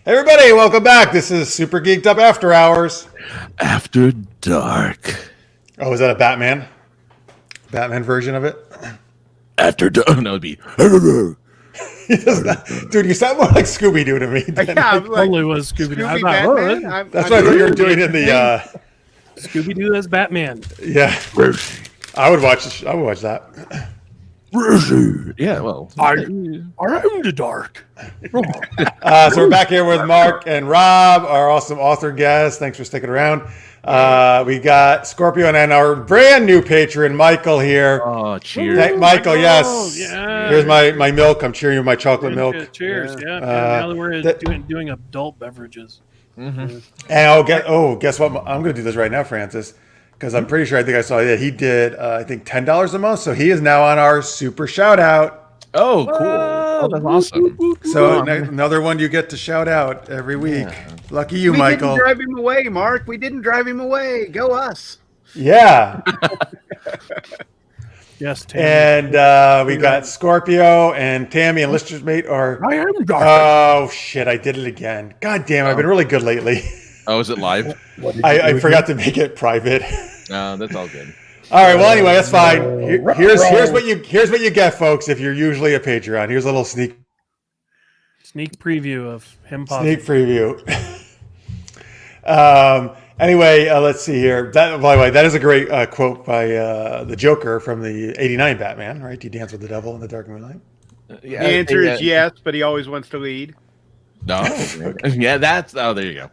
Hey everybody, welcome back. This is Super Geeked Up After Hours. After Dark. Oh, is that a Batman version of it? After Dark. No, it'd be. He does not, dude, you sound more like Scooby-Doo to me. Yeah, I'm like, Totally was Scooby-Doo. I Scooby thought, Batman? That's what I thought you were doing in the. Scooby-Doo as Batman. Yeah, I would watch that. Yeah, well. I am the dark. So we're back here with Mark and Rob, our awesome author guests. Thanks for sticking around. We got Scorpio and our brand new patron, Michael, here. Oh, cheers. Hey, Michael, yes. Yeah. Here's my milk. I'm cheering you with my chocolate milk. Cheers. Yeah. Now that we're doing adult beverages. And guess what? I'm going to do this right now, Francis, because I'm pretty sure I think I saw that he did, I think, $10 a month. So he is now on our super shout out. Oh, cool. Oh, that's awesome. So another one you get to shout out every week. Yeah. Lucky you, Michael. We didn't drive him away, Mark. We didn't drive him away. Go us. Yeah. Yes, Tammy. And we got Scorpio and Tammy and Lister's mate are. I am dark. Oh shit! I did it again. God damn! I've been really good lately. Oh, is it live? I forgot to make it private. No, that's all good. All right. Well, anyway, that's fine. Here's what you get, folks. If you're usually a Patreon, here's a little sneak preview of him. Sneak preview. Anyway, let's see here. By the way, that is a great quote by the Joker from the '89 Batman. Right? You dance with the devil in the dark moonlight. Yeah, the answer is yes, but he always wants to lead. No. Yeah, that's. Oh, there you go.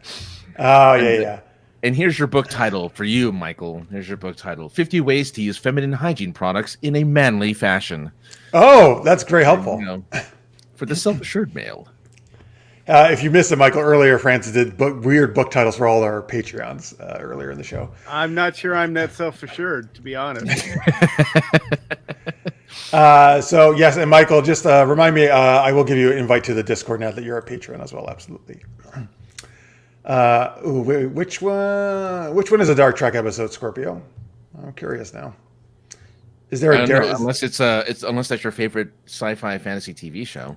Oh, yeah. And here's your book title for you, Michael. Here's your book title: 50 Ways to Use Feminine Hygiene Products in a Manly Fashion. Oh, that's very helpful. For the self-assured male. If you missed it, Michael, earlier, Francis did weird book titles for all our Patreons earlier in the show. I'm not sure I'm that self-assured, to be honest. So, yes, and Michael, just remind me, I will give you an invite to the Discord now that you're a patron as well, absolutely. Which one is a Dark Trek episode, Scorpio? I'm curious now. Is there unless unless that's your favorite sci-fi fantasy TV show,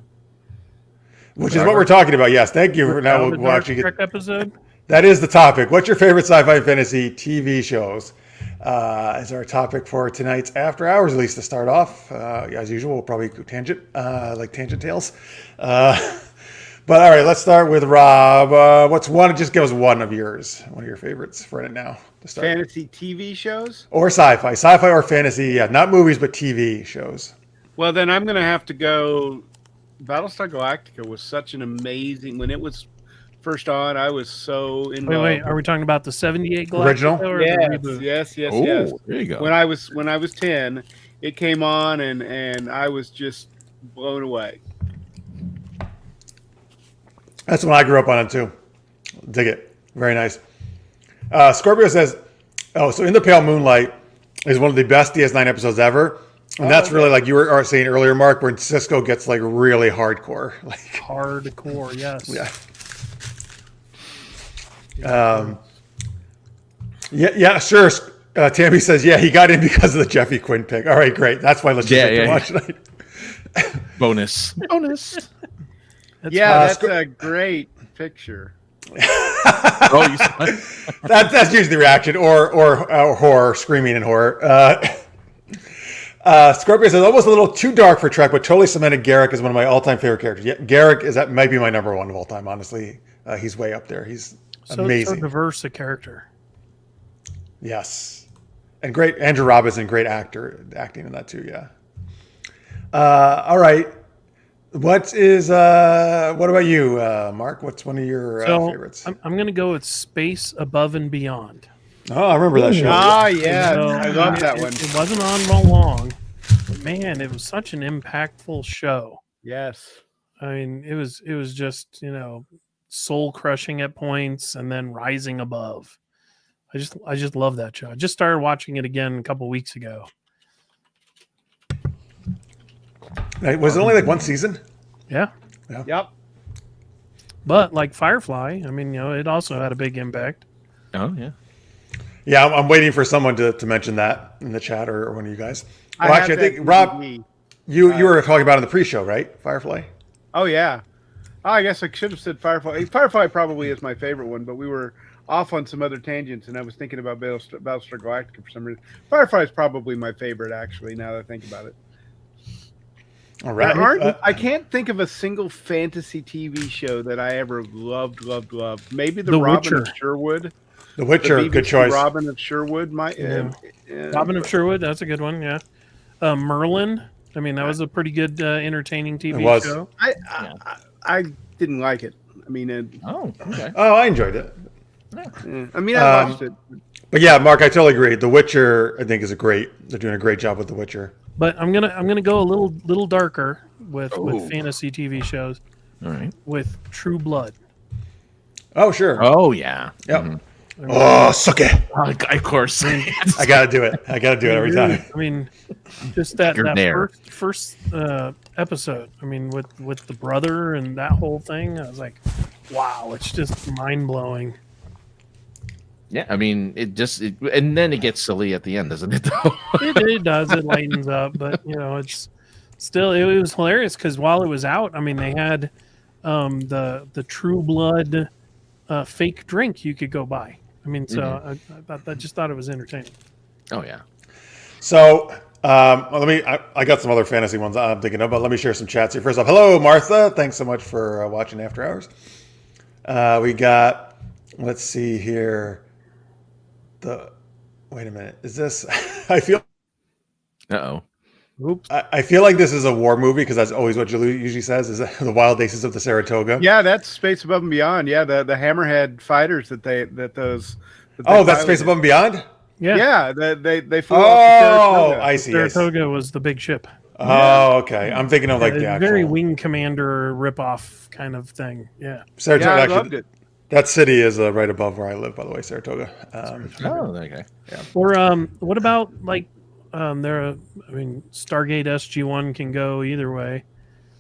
which is what we're talking about? Yes, thank you. Now we'll actually get episode. That is the topic. What's your favorite sci-fi fantasy TV shows? Is our topic for tonight's After Hours, at least to start off. As usual, we'll probably go tangent, like Tangent Tales. But all right, let's start with Rob. What's one? Just give us one of yours, one of your favorites for it now to start. Fantasy TV shows or sci-fi or fantasy. Yeah, not movies, but TV shows. Well, then I'm going to have to go. Battlestar Galactica was such an amazing. When it was first on, I was so in love. Wait, are we talking about the '78 Galactica original? Or yes. Oh, there you go. When I was 10, it came on, and I was just blown away. That's when I grew up on it too. Dig it. Very nice. Scorpio says, so In the Pale Moonlight is one of the best DS9 episodes ever. And that's really like you were saying earlier, Mark, when Cisco gets like really hardcore. Like hardcore, yes. Yeah, sure. Tammy says, yeah, he got in because of the Jeffy Quinn pick. All right, great. That's why let's just watch tonight. Bonus. That's a great picture. That's usually the reaction, or horror, screaming in horror. Scorpio says almost a little too dark for Trek, but totally cemented Garrick as one of my all-time favorite characters. Yeah, Garrick might be my number one of all time. Honestly, he's way up there. He's amazing, so diverse a character. Yes, and great. Andrew Robinson, great acting in that too. Yeah. All right. What about you, Mark? What's one of your favorites? I'm going to go with Space Above and Beyond. Oh, I remember that show. Ah, yeah. I love that one. It wasn't on real long, but man, it was such an impactful show. Yes. I mean, it was just, soul crushing at points and then rising above. I just love that show. I just started watching it again a couple weeks ago. Was it only like one season? Yeah. Yep. But like Firefly, I mean, it also had a big impact. Oh, yeah. Yeah, I'm waiting for someone to mention that in the chat or one of you guys. Well, actually, I think, Rob, you were talking about it in the pre-show, right? Firefly? Oh, yeah. I guess I should have said Firefly. Firefly probably is my favorite one, but we were off on some other tangents, and I was thinking about Battlestar Galactica for some reason. Firefly is probably my favorite, actually, now that I think about it. All right. I can't think of a single fantasy TV show that I ever loved. Maybe the Robin Witcher. of Sherwood. The Witcher, The good BBC choice. Robin of Sherwood. Robin of Sherwood, that's a good one. Yeah. Merlin. I mean, that was a pretty good, entertaining TV was. show. I didn't like it. I mean, Oh, okay. Oh, I enjoyed it. I mean, I watched it. But yeah, Mark, I totally agree. The Witcher, I think, is they're doing a great job with The Witcher. But I'm gonna go a little darker with fantasy TV shows. All right. With True Blood. Oh, sure. Oh, yeah. Yep. Mhm. Oh, suck it. Of course. I got to do it. I got to do it every time. I mean, just that You're there. first episode. I mean, with the brother and that whole thing, I was like, wow, it's just mind blowing. Yeah, I mean, and then it gets silly at the end, doesn't it? Though. It does. It lightens up, but it's still it was hilarious because while it was out, I mean, they had the True Blood fake drink you could go buy. I mean, so I just thought it was entertaining. Oh yeah. So I got some other fantasy ones I'm thinking of, but let me share some chats here. First off, hello, Martha. Thanks so much for watching After Hours. We got, let's see here. Wait a minute. Is this, I feel Oops. I feel like this is a war movie because that's always what Julie usually says is the wild aces of the Saratoga. Yeah, that's Space Above and Beyond. Yeah, the Hammerhead fighters that's Space Above and Beyond? Yeah, they flew Oh, off the Saratoga. I see. Saratoga was the big ship. Oh, okay. I'm thinking of like the actual very Wing Commander ripoff kind of thing. Yeah. Saratoga. Yeah, I actually, loved it. that city is right above where I live, by the way, Saratoga. Oh, okay. Yeah. Or what about like Stargate SG-1 can go either way.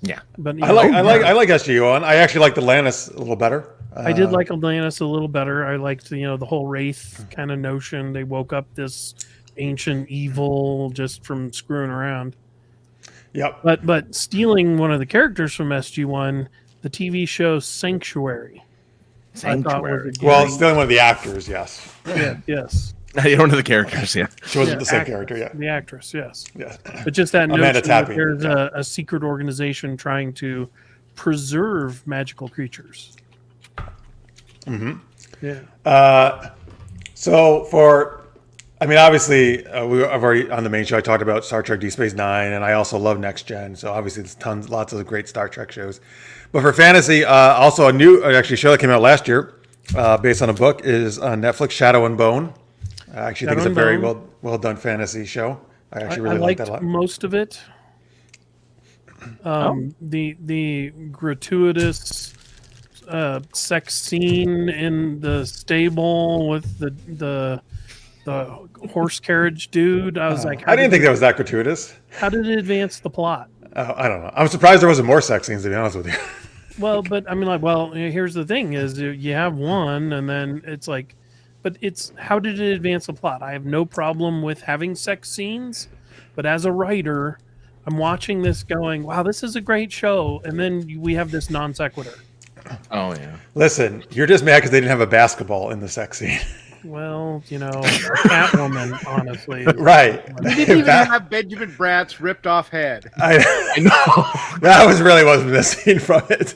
Yeah. But I like SG-1. I actually like Atlantis a little better. I did like Atlantis a little better. I liked the whole Wraith kind of notion. They woke up this ancient evil just from screwing around. Yep. But stealing one of the characters from SG-1, the TV show Sanctuary. Sanctuary. Well, stealing one of the actors, yes. Yes. You don't know the characters, yeah. She wasn't the same character, yeah. The actress, yes. Yeah. But just that Amanda notion that Tapping, there's a secret organization trying to preserve magical creatures. Mm-hmm. Yeah. Obviously, I've already on the main show. I talked about Star Trek: Deep Space Nine, and I also love Next Gen. So obviously, there's lots of great Star Trek shows. But for fantasy, also a new show that came out last year, based on a book, is on Netflix, Shadow and Bone. I actually think it's a very well done fantasy show. I actually really like that a lot. Most of it. The gratuitous sex scene in the stable with the horse carriage dude. I was like, I didn't think that was that gratuitous. How did it advance the plot? I don't know. I'm surprised there wasn't more sex scenes, to be honest with you. Well, but I mean, here's the thing: is you have one, and then it's like, but it's how did it advance the plot? I have no problem with having sex scenes, but as a writer, I'm watching this going, wow, this is a great show, and then we have this non sequitur. Oh yeah. Listen, you're just mad because they didn't have a basketball in the sex scene. Well, Catwoman, honestly. Right. We didn't even have Benjamin Bratt's ripped off head. I know. That wasn't missing from it.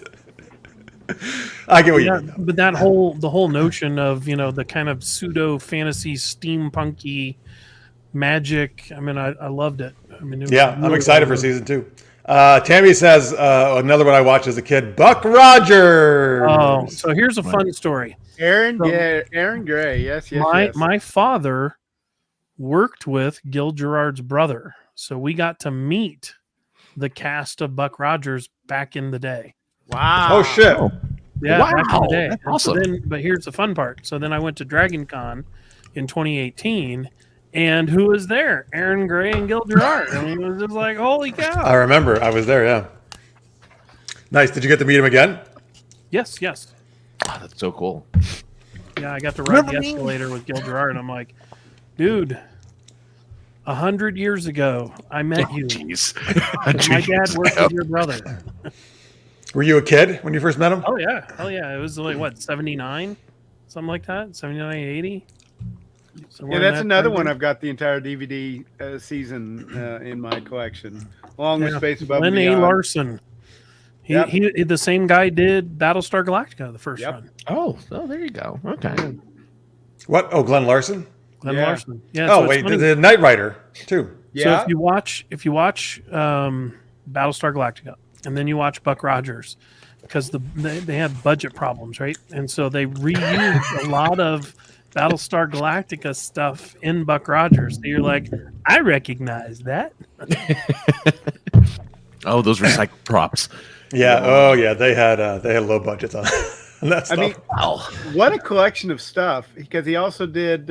I get what you mean. But the whole notion of, the kind of pseudo fantasy steampunky magic. I mean, I loved it. I mean, it was I'm excited for season 2. Tammy says another one I watched as a kid, Buck Rogers. Oh, so here's a fun story. Aaron Gray. Yes. My father worked with Gil Gerard's brother, so we got to meet the cast of Buck Rogers back in the day. Wow. Oh shit. Yeah, wow. back in the day. That's awesome. But here's the fun part. So then I went to Dragon Con in 2018. And who was there? Aaron Gray and Gil Gerard. I mean, it was just like, holy cow. I remember. I was there, yeah. Nice. Did you get to meet him again? Yes. Oh, that's so cool. Yeah, I got to ride the escalator with Gil Gerard, and I'm like, dude, 100 years ago, I met you. Jeez. My dad worked with your brother. Were you a kid when you first met him? Oh yeah, hell yeah! It was like what 79, something like that, 79, 80. Yeah, that's another one. I've got the entire DVD season in my collection, along with Space Above and Glenn A. Beyond. Larson. He the same guy did Battlestar Galactica, the first run. Oh, there you go. Okay. What? Oh, Glenn Larson. Glenn Larson. Yeah. Oh so wait, the Knight Rider too. So if you watch Battlestar Galactica and then you watch Buck Rogers, because they had budget problems, right? And so they reused a lot of Battlestar Galactica stuff in Buck Rogers. So you're like, I recognize that. Oh, those recycled props. Yeah. Oh yeah, they had low budgets on that stuff. I mean, Wow. what a collection of stuff! Because he also did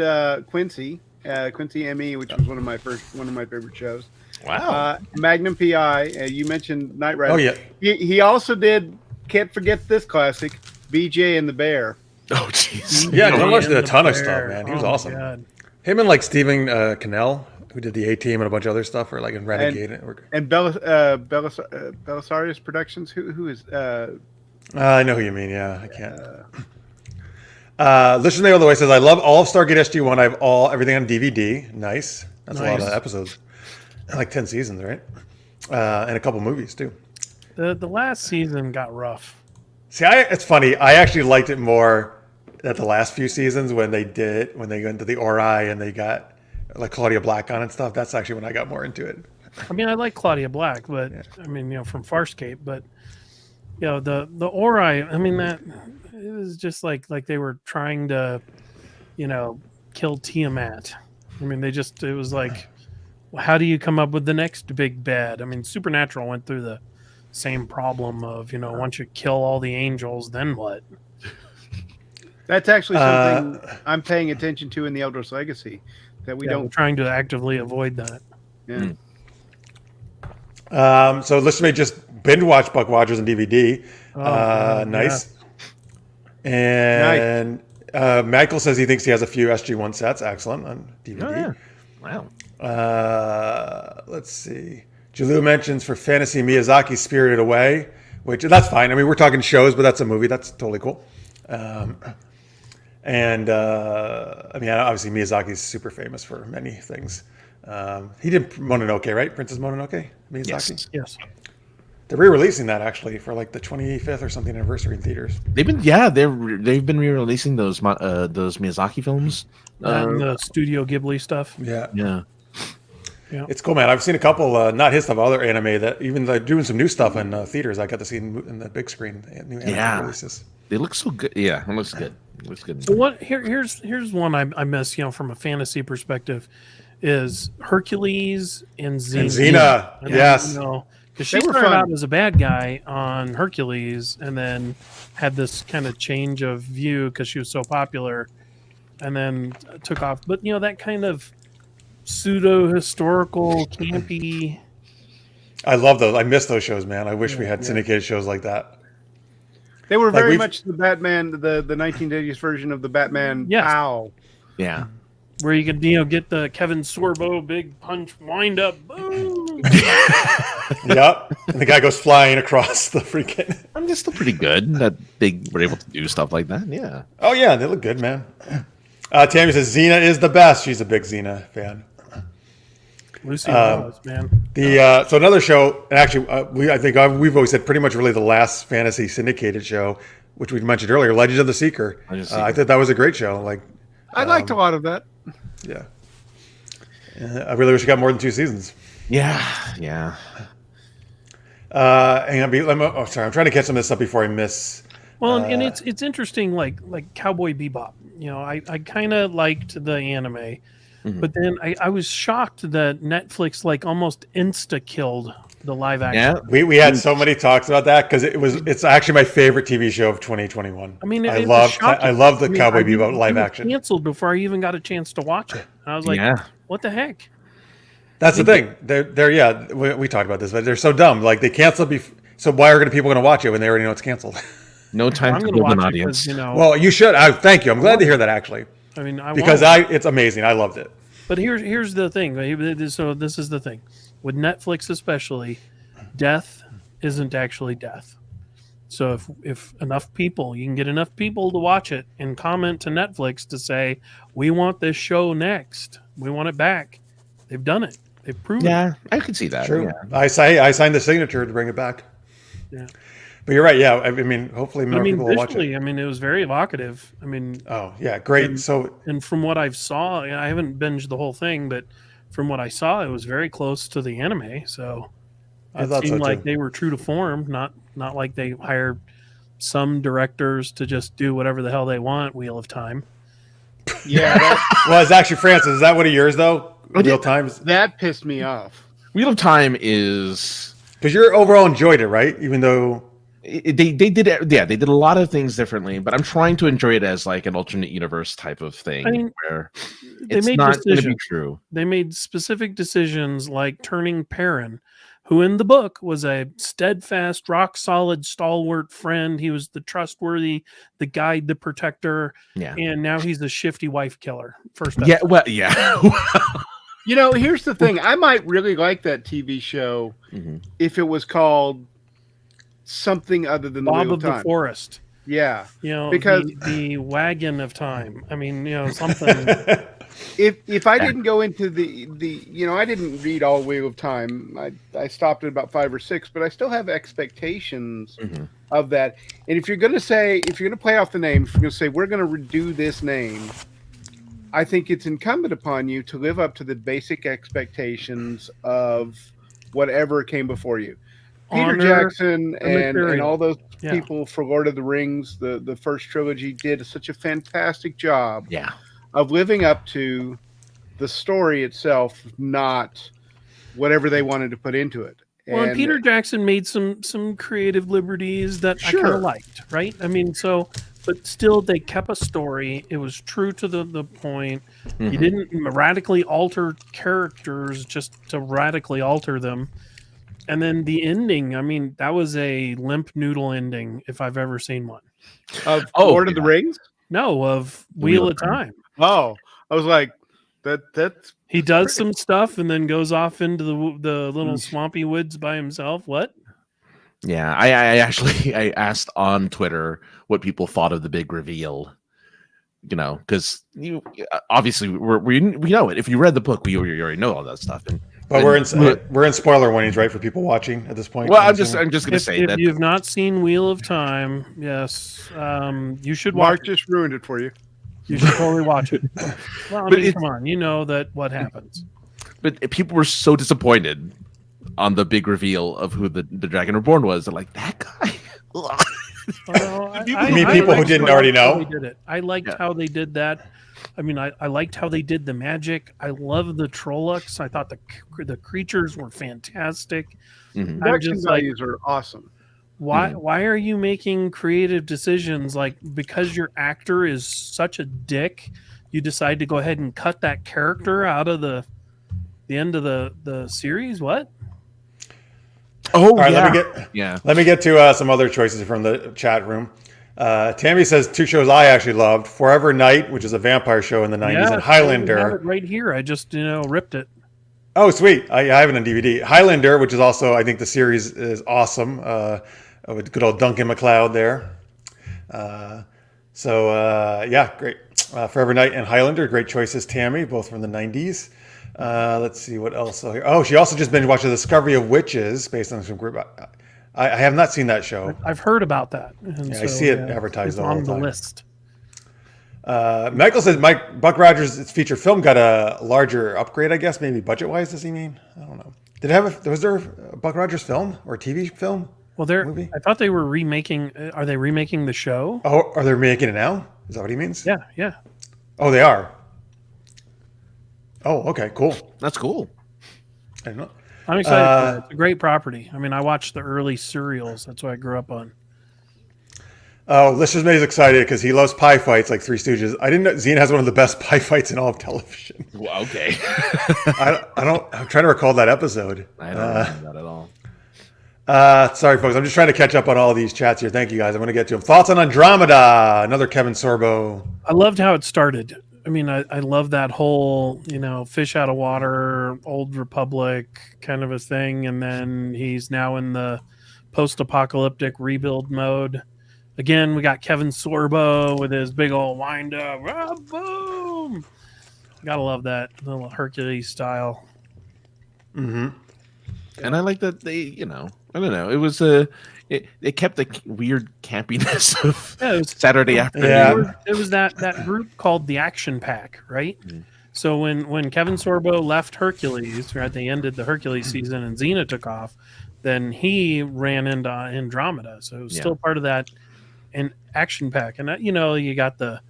Quincy ME, which was one of my favorite shows. Wow. Magnum PI. You mentioned Knight Rider. Oh yeah. He also did. Can't forget this classic, BJ and the Bear. Oh jeez. Yeah, Glenn BJ Larson did a and ton the of stuff, Bear. man. He was Oh, my awesome. God. Him and like Stephen Cannell, who did the A-Team and a bunch of other stuff, or like in Renegade. And Belisarius Productions. Who is? I know who you mean. Yeah, I can't. Listen, all the way says, I love all of Stargate SG-1. I have everything on DVD. Nice. That's a lot of episodes. Like 10 seasons, right? And a couple movies too. The last season got rough. See, it's funny. I actually liked it more at the last few seasons when they go into the Ori and they got like Claudia Black on and stuff. That's actually when I got more into it. I mean, I like Claudia Black, but I mean, from Farscape, but the Ori. I mean, that it was just like they were trying to, kill Tiamat. I mean, it was like, how do you come up with the next big bad? I mean, Supernatural went through the same problem of, once you kill all the angels, then what? That's actually something I'm paying attention to in the Eldritch Legacy, that we're trying to actively avoid that. Yeah. So listen to me just binge watch Buck Rogers on DVD. Nice. And Michael says he thinks he has a few SG-1 sets. Excellent on DVD. Wow. Let's see. Julio mentions for fantasy Miyazaki Spirited Away, which that's fine. I mean, we're talking shows, but that's a movie. That's totally cool. I mean, obviously Miyazaki's super famous for many things. He did Mononoke, right? Princess Mononoke, Miyazaki. Yes. They're re-releasing that actually for like the 25th or something anniversary in theaters. They've been re-releasing those Miyazaki films. And the Studio Ghibli stuff. Yeah. It's cool, man. I've seen a couple, not his stuff, other anime that even like doing some new stuff in theaters. I got to see in the big screen. New anime releases. They look so good. Yeah, it looks good. It looks good. So here's one I miss, from a fantasy perspective, is Hercules and Xena. And Xena, yes. Because she started out as a bad guy on Hercules, and then had this kind of change of view because she was so popular, and then took off. But that kind of pseudo-historical, campy. I love those. I miss those shows, man. I wish we had syndicated shows like that. They were very much the Batman, the 1980s version of the Batman. Howell. Yeah. Where you could, get the Kevin Sorbo big punch wind up. Boom. Yep. And the guy goes flying across the freaking. I mean, it's still pretty good that they were able to do stuff like that. Yeah. Oh, yeah. They look good, man. Tammy says Xena is the best. She's a big Xena fan. Lucy Rose, man. So another show, and actually, I think we've always said pretty much really the last fantasy syndicated show, which we mentioned earlier, Legends of the Seeker. I thought that was a great show. I liked a lot of that. Yeah. I really wish it got more than 2 seasons. Yeah. Hang on, sorry, I'm trying to catch some of this up before I miss. Well, and it's interesting, like Cowboy Bebop. I kind of liked the anime. But then I was shocked that Netflix almost insta-killed the live action. Yeah, we had so many talks about that because it's actually my favorite TV show of 2021. I mean, I love the Cowboy Bebop live action. Canceled before I even got a chance to watch it. And I was like, what the heck? That's the thing. We talked about this, but they're so dumb. They canceled so why are people going to watch it when they already know it's canceled? No time to build an audience. Well, you should. Thank you. I'm glad to hear that actually. I mean, it's amazing. I loved it. But here's the thing. So this is the thing with Netflix, especially, death isn't actually death. So if enough people, you can get enough people to watch it and comment to Netflix to say, we want this show next. We want it back. They've done it. They've proven it. Yeah, I could see that. True. Yeah. I signed the signature to bring it back. Yeah. But you're right. Yeah. I mean, hopefully more people will watch it. Visually, I mean, it was very evocative. I mean, Oh, yeah. Great. and from what I saw, I haven't binged the whole thing, but from what I saw, it was very close to the anime. So I it thought so, seemed like too. they were true to form, not like they hired some directors to just do whatever the hell they want. Wheel of Time. Yeah, Well, it's actually Francis. Is that what of yours though? Real times. that pissed me off. Wheel of Time is Because you overall enjoyed it, right? Even though they did they did a lot of things differently, but I'm trying to enjoy it as like an alternate universe type of thing I mean, where they it's made not going to be decisions. true. They made specific decisions like turning Perrin, who in the book was a steadfast, rock solid, stalwart friend. He was the trustworthy, the guide, the protector. Yeah. And now he's a shifty wife killer. First Yeah, well, yeah. You know, here's the thing. I might really like that TV show Mhm. if it was called something other than the Bob Wheel of of the Time. Forest. Yeah. You know, Because- the wagon of time. I mean, you know, something. If I didn't go into the I didn't read all Wheel of Time. I stopped at about 5 or 6, but I still have expectations Mhm. of that. And if you're gonna play off the name, if you're gonna say we're gonna redo this name, I think it's incumbent upon you to live up to the basic expectations of whatever came before you. Peter Honor Jackson the and material. all those Yeah. people for Lord of the Rings, the first trilogy, did such a fantastic job Yeah. of living up to the story itself, not whatever they wanted to put into it. Well, and Peter Jackson made some creative liberties that I kind Sure. of liked, right? I mean, so, but still, they kept a story. It was true to the point. You Mhm. didn't radically alter characters just to radically alter them. And then the ending, I mean, that was a limp noodle ending if I've ever seen one. of Oh, Lord of the yeah. Rings. No, of Wheel of Time. Oh, I was like, that's He does some stuff and then goes off into the little Mm. swampy woods by himself. What? Yeah, I actually I asked on Twitter what people thought of the big reveal. You know, because you obviously we know it. If you read the book, you already know all that stuff. but we're in spoiler warnings, right, for people watching at this point. Well, I'm just gonna If, say if that you've not seen Wheel of Time, yes, you should watch. Mark just ruined it for you. You should totally watch it. Well, I But mean, it's- come on, you know that what happens. but people were so disappointed on the big reveal of who the Dragon Reborn was. They're like, that guy. Well, You mean people who didn't already know? They did it. I liked Yeah. how they did that. I mean, I liked how they did the magic. I love the Trollocs. I thought the creatures were fantastic. Mhm. I'm Production just like, values are awesome. why are you making creative decisions like because your actor is such a dick, you decide to go ahead and cut that character out of the end of the series? What? Oh, All right, yeah. let me get to some other choices from the chat room. Tammy says 2 shows I actually loved: Forever Night, which is a vampire show in the 90s, and I have Highlander. it right here. I just ripped it. Oh, sweet! I have it on DVD. Highlander, which is also, I think the series is awesome. With good old Duncan MacLeod there. Yeah, great. Forever Night and Highlander, great choices, Tammy, both from the 90s. Let's see what else. Here. Oh, she also just binge watched The Discovery of Witches, based on some group. I have not seen that show. I've heard about that. And Yeah, I see it advertised it's all on the the time. list. Michael says Buck Rogers' feature film got a larger upgrade, I guess, maybe budget-wise, does he mean? I don't know. Was there a Buck Rogers film or a TV film? Well, Movie? I thought they were remaking. Are they remaking the show? Oh, are they making it now? Is that what he means? Yeah, yeah. Oh, they are. Oh, okay, cool. That's cool. I don't know. I'm excited. For it. It's a great property. I mean, I watched the early serials. That's what I grew up on. Oh, Lister's May's excited because he loves pie fights like Three Stooges. I didn't know Zine has one of the best pie fights in all of television. Well, okay. I'm trying to recall that episode. I don't remember that at all. Sorry, folks. I'm just trying to catch up on all these chats here. Thank you, guys. I'm going to get to them. Thoughts on Andromeda? Another Kevin Sorbo. I loved how it started. I mean, I love that whole, fish out of water, old Republic kind of a thing. And then he's now in the post-apocalyptic rebuild mode. Again, we got Kevin Sorbo with his big old wind up. Ah, boom! Gotta love that little Hercules style. Mm-hmm. And I like that they, I don't know. It was it kept the weird campiness of Yeah, it was, Saturday afternoon. Yeah. It was that group called the Action Pack, right? Mm. So when Kevin Sorbo left Hercules, right, they ended the Hercules season and Xena took off, then he ran into Andromeda. So it was still part of that Action Pack. And you got the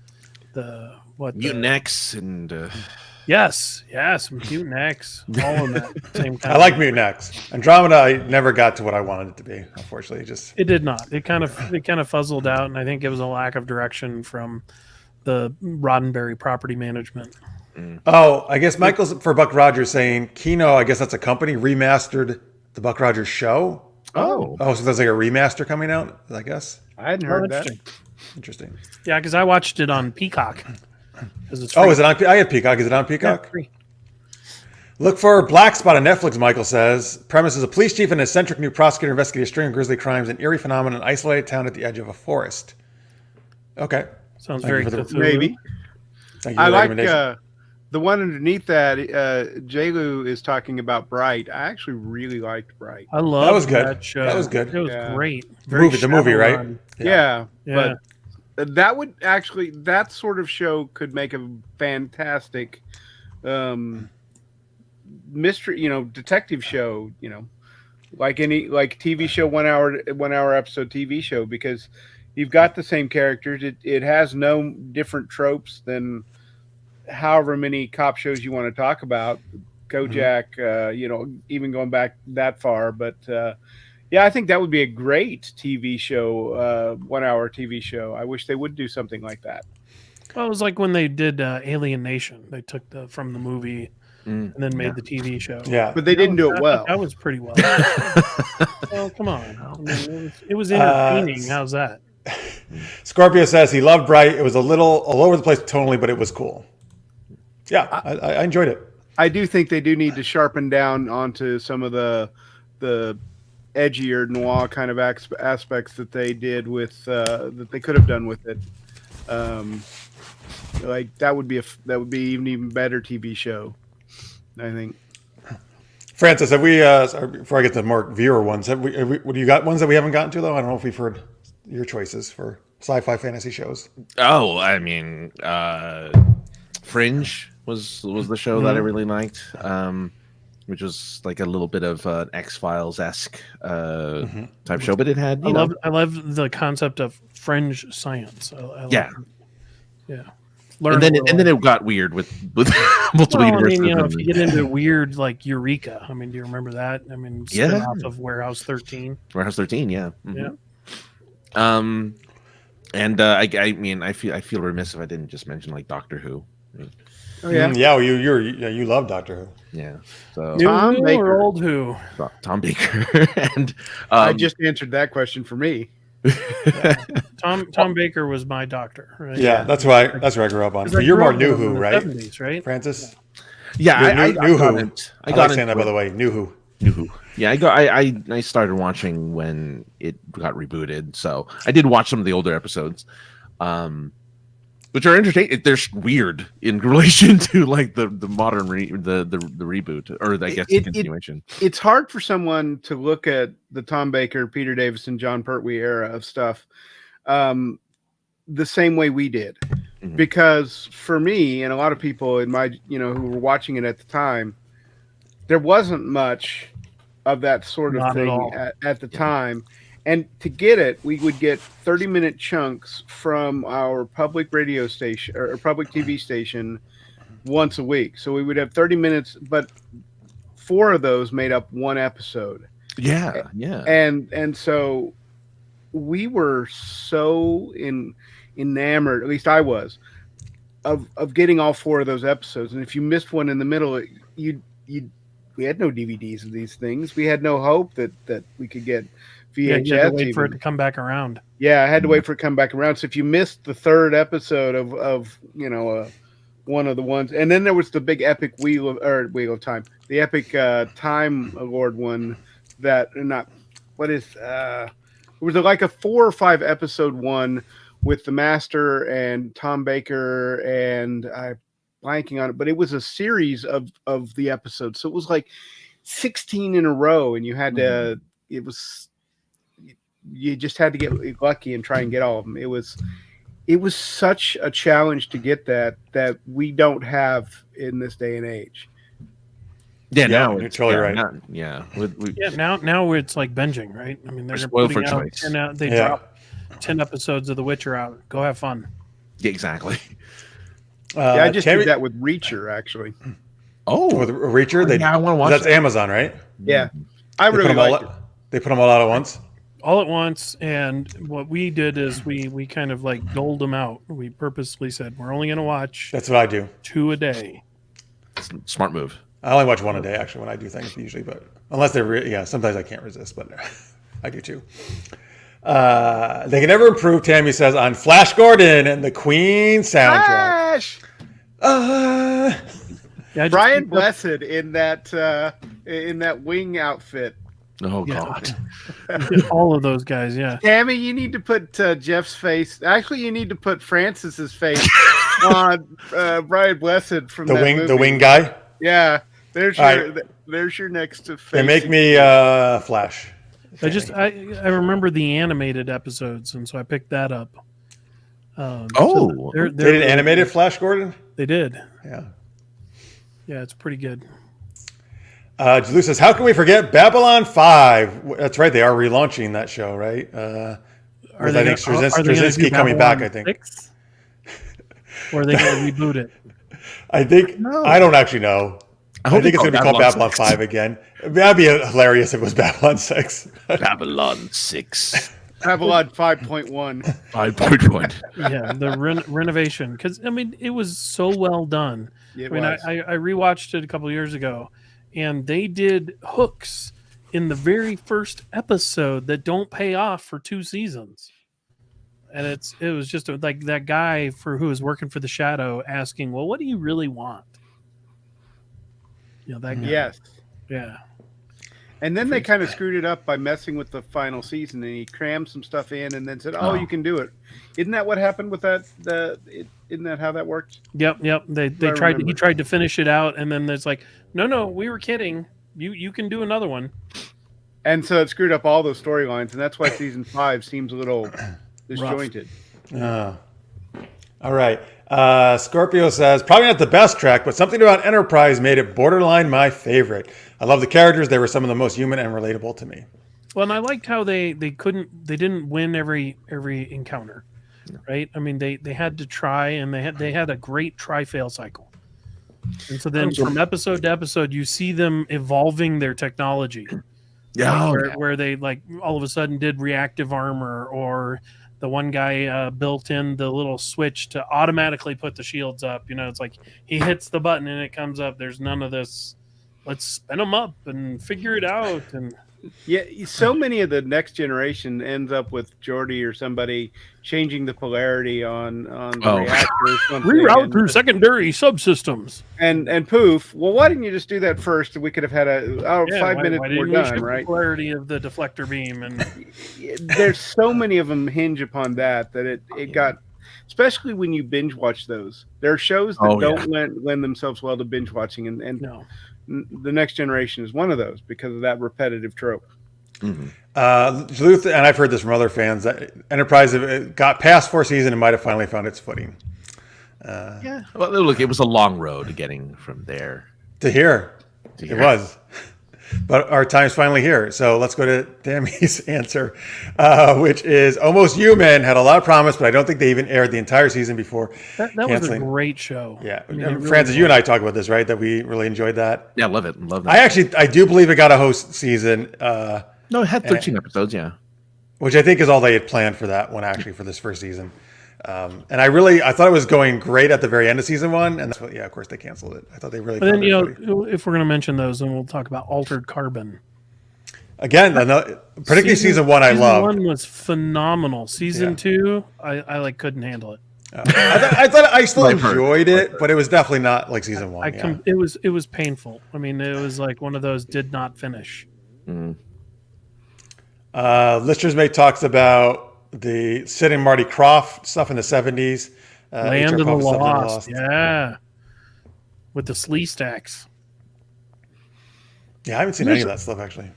Mutant X and Yes, Mutant X, all in that same kind. I like Mutant X. Andromeda, I never got to what I wanted it to be. Unfortunately, it did not. It kind of fuzzled out, and I think it was a lack of direction from the Roddenberry property management. Oh, I guess Michael's for Buck Rogers saying Kino. I guess that's a company remastered the Buck Rogers show. Oh, so there's like a remaster coming out. I guess. I hadn't heard that. Interesting. Yeah, because I watched it on Peacock. Is it on? I have Peacock. Is it on Peacock? Yeah, Look for Black Spot on Netflix, Michael says. Premise is a police chief and an eccentric new prosecutor investigate a string of grisly crimes and eerie phenomenon in an isolated town at the edge of a forest. Okay. Sounds very Cthulhu. Maybe. Thank you for I the like recommendation. the one underneath that. J-Lu is talking about Bright. I actually really liked Bright. I love That was good. that show. That was good. It was Yeah. great. The movie, right? Yeah, Yeah. but that would actually, that sort of show could make a fantastic mystery, detective show, like TV show, 1 hour episode TV show, because you've got the same characters. It has no different tropes than however many cop shows you want to talk about. Kojak, even going back that far, but yeah, I think that would be a great TV show, 1 hour TV show. I wish they would do something like that. Well, it was like when they did Alien Nation. They took from the movie and then made the TV show. Yeah. But they didn't do it well. That was pretty well. Well, come on. I mean, it was entertaining. How's that? Scorpio says he loved Bright. It was a little all over the place tonally, but it was cool. Yeah, I enjoyed it. I do think they do need to sharpen down onto some of the edgier noir kind of aspects that they did with that they could have done with it. Like that would be even better TV show, I think. Francis, have we? Before I get to more viewer ones, have we? What do you got? Ones that we haven't gotten to though. I don't know if we've heard your choices for sci-fi fantasy shows. Oh, I mean, Fringe was the show that I really liked, which was like a little bit of an X-Files-esque type show, but it had I love the concept of fringe science. I love yeah. It. Yeah. And then it got weird with multiple universes. I mean, if you get into weird like Eureka, I mean, do you remember that? I mean, spin-off of Warehouse 13. Warehouse 13, yeah. Mm-hmm. Yeah. And I mean, I feel remiss if I didn't just mention like Doctor Who. Oh yeah, yeah. Well, you love Doctor Who. Yeah. So New Tom Who Baker. or old Who? Tom Baker and I just answered that question for me. Tom Baker was my doctor, right? Yeah, that's where I grew up on. But you're more New Who, right? 70s, right? Francis. Yeah, I New got Who. it. I like saying that, by the way. New Who. New Who. Yeah, I started watching when it got rebooted, so I did watch some of the older episodes, which are entertaining. They're weird in relation to like the modern the reboot, or I guess the continuation. It's hard for someone to look at the Tom Baker, Peter Davison, John Pertwee era of stuff the same way we did, because for me and a lot of people in my who were watching it at the time, there wasn't much of that sort of Not thing at the time. And to get it, we would get 30-minute chunks from our public radio station or public TV station once a week. So we would have 30 minutes, but 4 of those made up one episode. Yeah. And so we were so enamored, at least I was, of getting all 4 of those episodes. And if you missed one in the middle, we had no DVDs of these things. We had no hope that we could get VHS. You had to wait for it to come back around. Yeah, I had to wait for it to come back around. So if you missed the 3rd episode of one of the ones, and then there was the big epic Wheel of Time, the epic Time Award one that what is it was like a 4 or 5 episode one with the Master and Tom Baker, and I'm blanking on it, but it was a series of the episodes. So it was like 16 in a row, and you had to you just had to get lucky and try and get all of them. It was such a challenge to get that we don't have in this day and age. Yeah, now you're totally right. Now it's like binging, right? I mean, they're spoiled for putting out choice. 10 they drop 10 episodes of The Witcher out. Go have fun. Yeah, exactly. I just did that with Reacher, actually. Oh, with Reacher, I want to watch. That's Amazon, right? Yeah, I really liked it. They put them all out at once. All at once, and what we did is we kind of like doled them out. We purposely said we're only going to watch. That's what I do. 2 a day. Smart move. I only watch 1 a day actually when I do things usually, but unless they're sometimes I can't resist, but I do too. They can never improve, Tammy says, on Flash Gordon and the Queen soundtrack. Flash! Brian Blessed in that wing outfit. Oh God! All of those guys, yeah. Tammy, you need to put Jeff's face. Actually, you need to put Francis's face on Brian Blessed from the that wing. movie. The wing guy. Yeah, there's your next face. They make me Flash. I remember the animated episodes, and so I picked that up. So they did animated Flash Gordon. They did. Yeah, it's pretty good. Jalou says, "How can we forget Babylon 5?" That's right. They are relaunching that show, right? Are they Straczynski coming back? I think. 6? Or are they going to reboot it? I think. No. I don't actually know. I think it's going to be called Babylon 5 again. That'd be hilarious if it was Babylon 6. Babylon 6. Babylon 5.1. 5.1. Yeah, the renovation. Because, I mean, it was so well done. I rewatched it a couple years ago, and they did hooks in the very first episode that don't pay off for 2 seasons. And it was just like that guy who was working for the Shadow asking, well, what do you really want? That guy. Yes. Yeah. And then they kind of screwed it up by messing with the final season, and he crammed some stuff in and then said, oh, you can do it. Isn't that what happened with that? Isn't that how that worked? Yep. He tried to finish it out, and then there's like, no, we were kidding. You can do another one. And so it screwed up all those storylines, and that's why season 5 seems a little disjointed. All right. Scorpio says, probably not the best Trek, but something about Enterprise made it borderline my favorite. I love the characters. They were some of the most human and relatable to me. Well, and I liked how they didn't win every encounter, right? I mean, they had to try, and they had a great try-fail cycle. And so then from episode to episode, you see them evolving their technology. Yeah. Where they like all of a sudden did reactive armor, or the one guy built in the little switch to automatically put the shields up. It's like he hits the button and it comes up. There's none of this. Let's spin them up and figure it out. And yeah, so many of the Next Generation ends up with Geordi or somebody changing the polarity on the reactor. Reroute through secondary subsystems. And poof. Well, why didn't you just do that first? We could have had 5 minutes more done, right? The polarity of the deflector beam, and there's so many of them hinge upon that it got. Especially when you binge watch those, there are shows that don't lend themselves well to binge watching, and no. The Next Generation is one of those because of that repetitive trope. Mm-hmm. Duluth, and I've heard this from other fans, that Enterprise got past 4 seasons and might have finally found its footing. Well, look, it was a long road getting from there to here. It was. But our time's finally here. So let's go to Tammy's answer, which is Almost Human had a lot of promise, but I don't think they even aired the entire season before that was a great show. Yeah. Francis, you and I talked about this, right? That we really enjoyed that. Yeah, love it. Love that. I do believe it got a host season. No, it had 13 episodes, yeah. Which I think is all they had planned for that one, actually, for this first season. And I thought it was going great at the very end of season 1, and that's what, of course they canceled it. I thought they really. But then if we're going to mention those, then we'll talk about Altered Carbon. Again, particularly season 1, I loved. Season 1 was phenomenal. Season 2, I couldn't handle it. I thought I still enjoyed it, but it was definitely not like season 1. It was painful. I mean, it was like one of those did not finish. Mm. Lister's Mate talks about the Sid and Marty Krofft stuff in the 70s. Land HR of the Puff, Stuff Lost. Yeah. With the slee stacks. Yeah, I haven't seen any of that stuff, actually.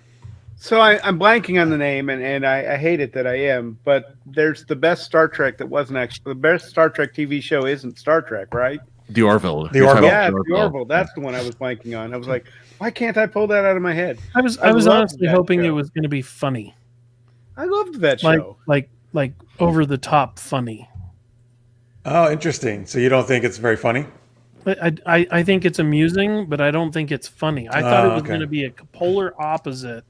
So I'm blanking on the name, and I hate it that I am, but there's the best Star Trek that wasn't actually the best Star Trek TV show isn't Star Trek, right? The Orville. The Orville. Yeah, the Orville. That's the one I was blanking on. I was like, why can't I pull that out of my head? I was loved honestly that hoping show. it was going to be funny, I loved that like show. like over the top funny. Oh, interesting. So you don't think it's very funny? I think it's amusing, but I don't think it's funny. I thought it was okay. going to be a polar opposite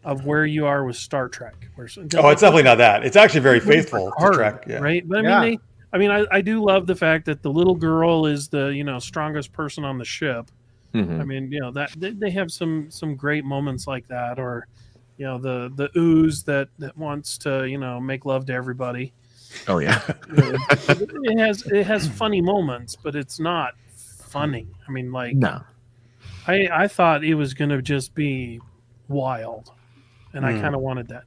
of where you are with Star Trek. Oh, it's definitely not that. It's actually very faithful to hard, Trek. Yeah. right? But Yeah. I do love the fact that the little girl is the strongest person on the ship. Mhm. I mean, that they have some great moments like that, or the ooze that wants to make love to everybody. Oh yeah. It has funny moments, but it's not funny. I mean, like No. I thought it was going to just be wild, and I kind of wanted that.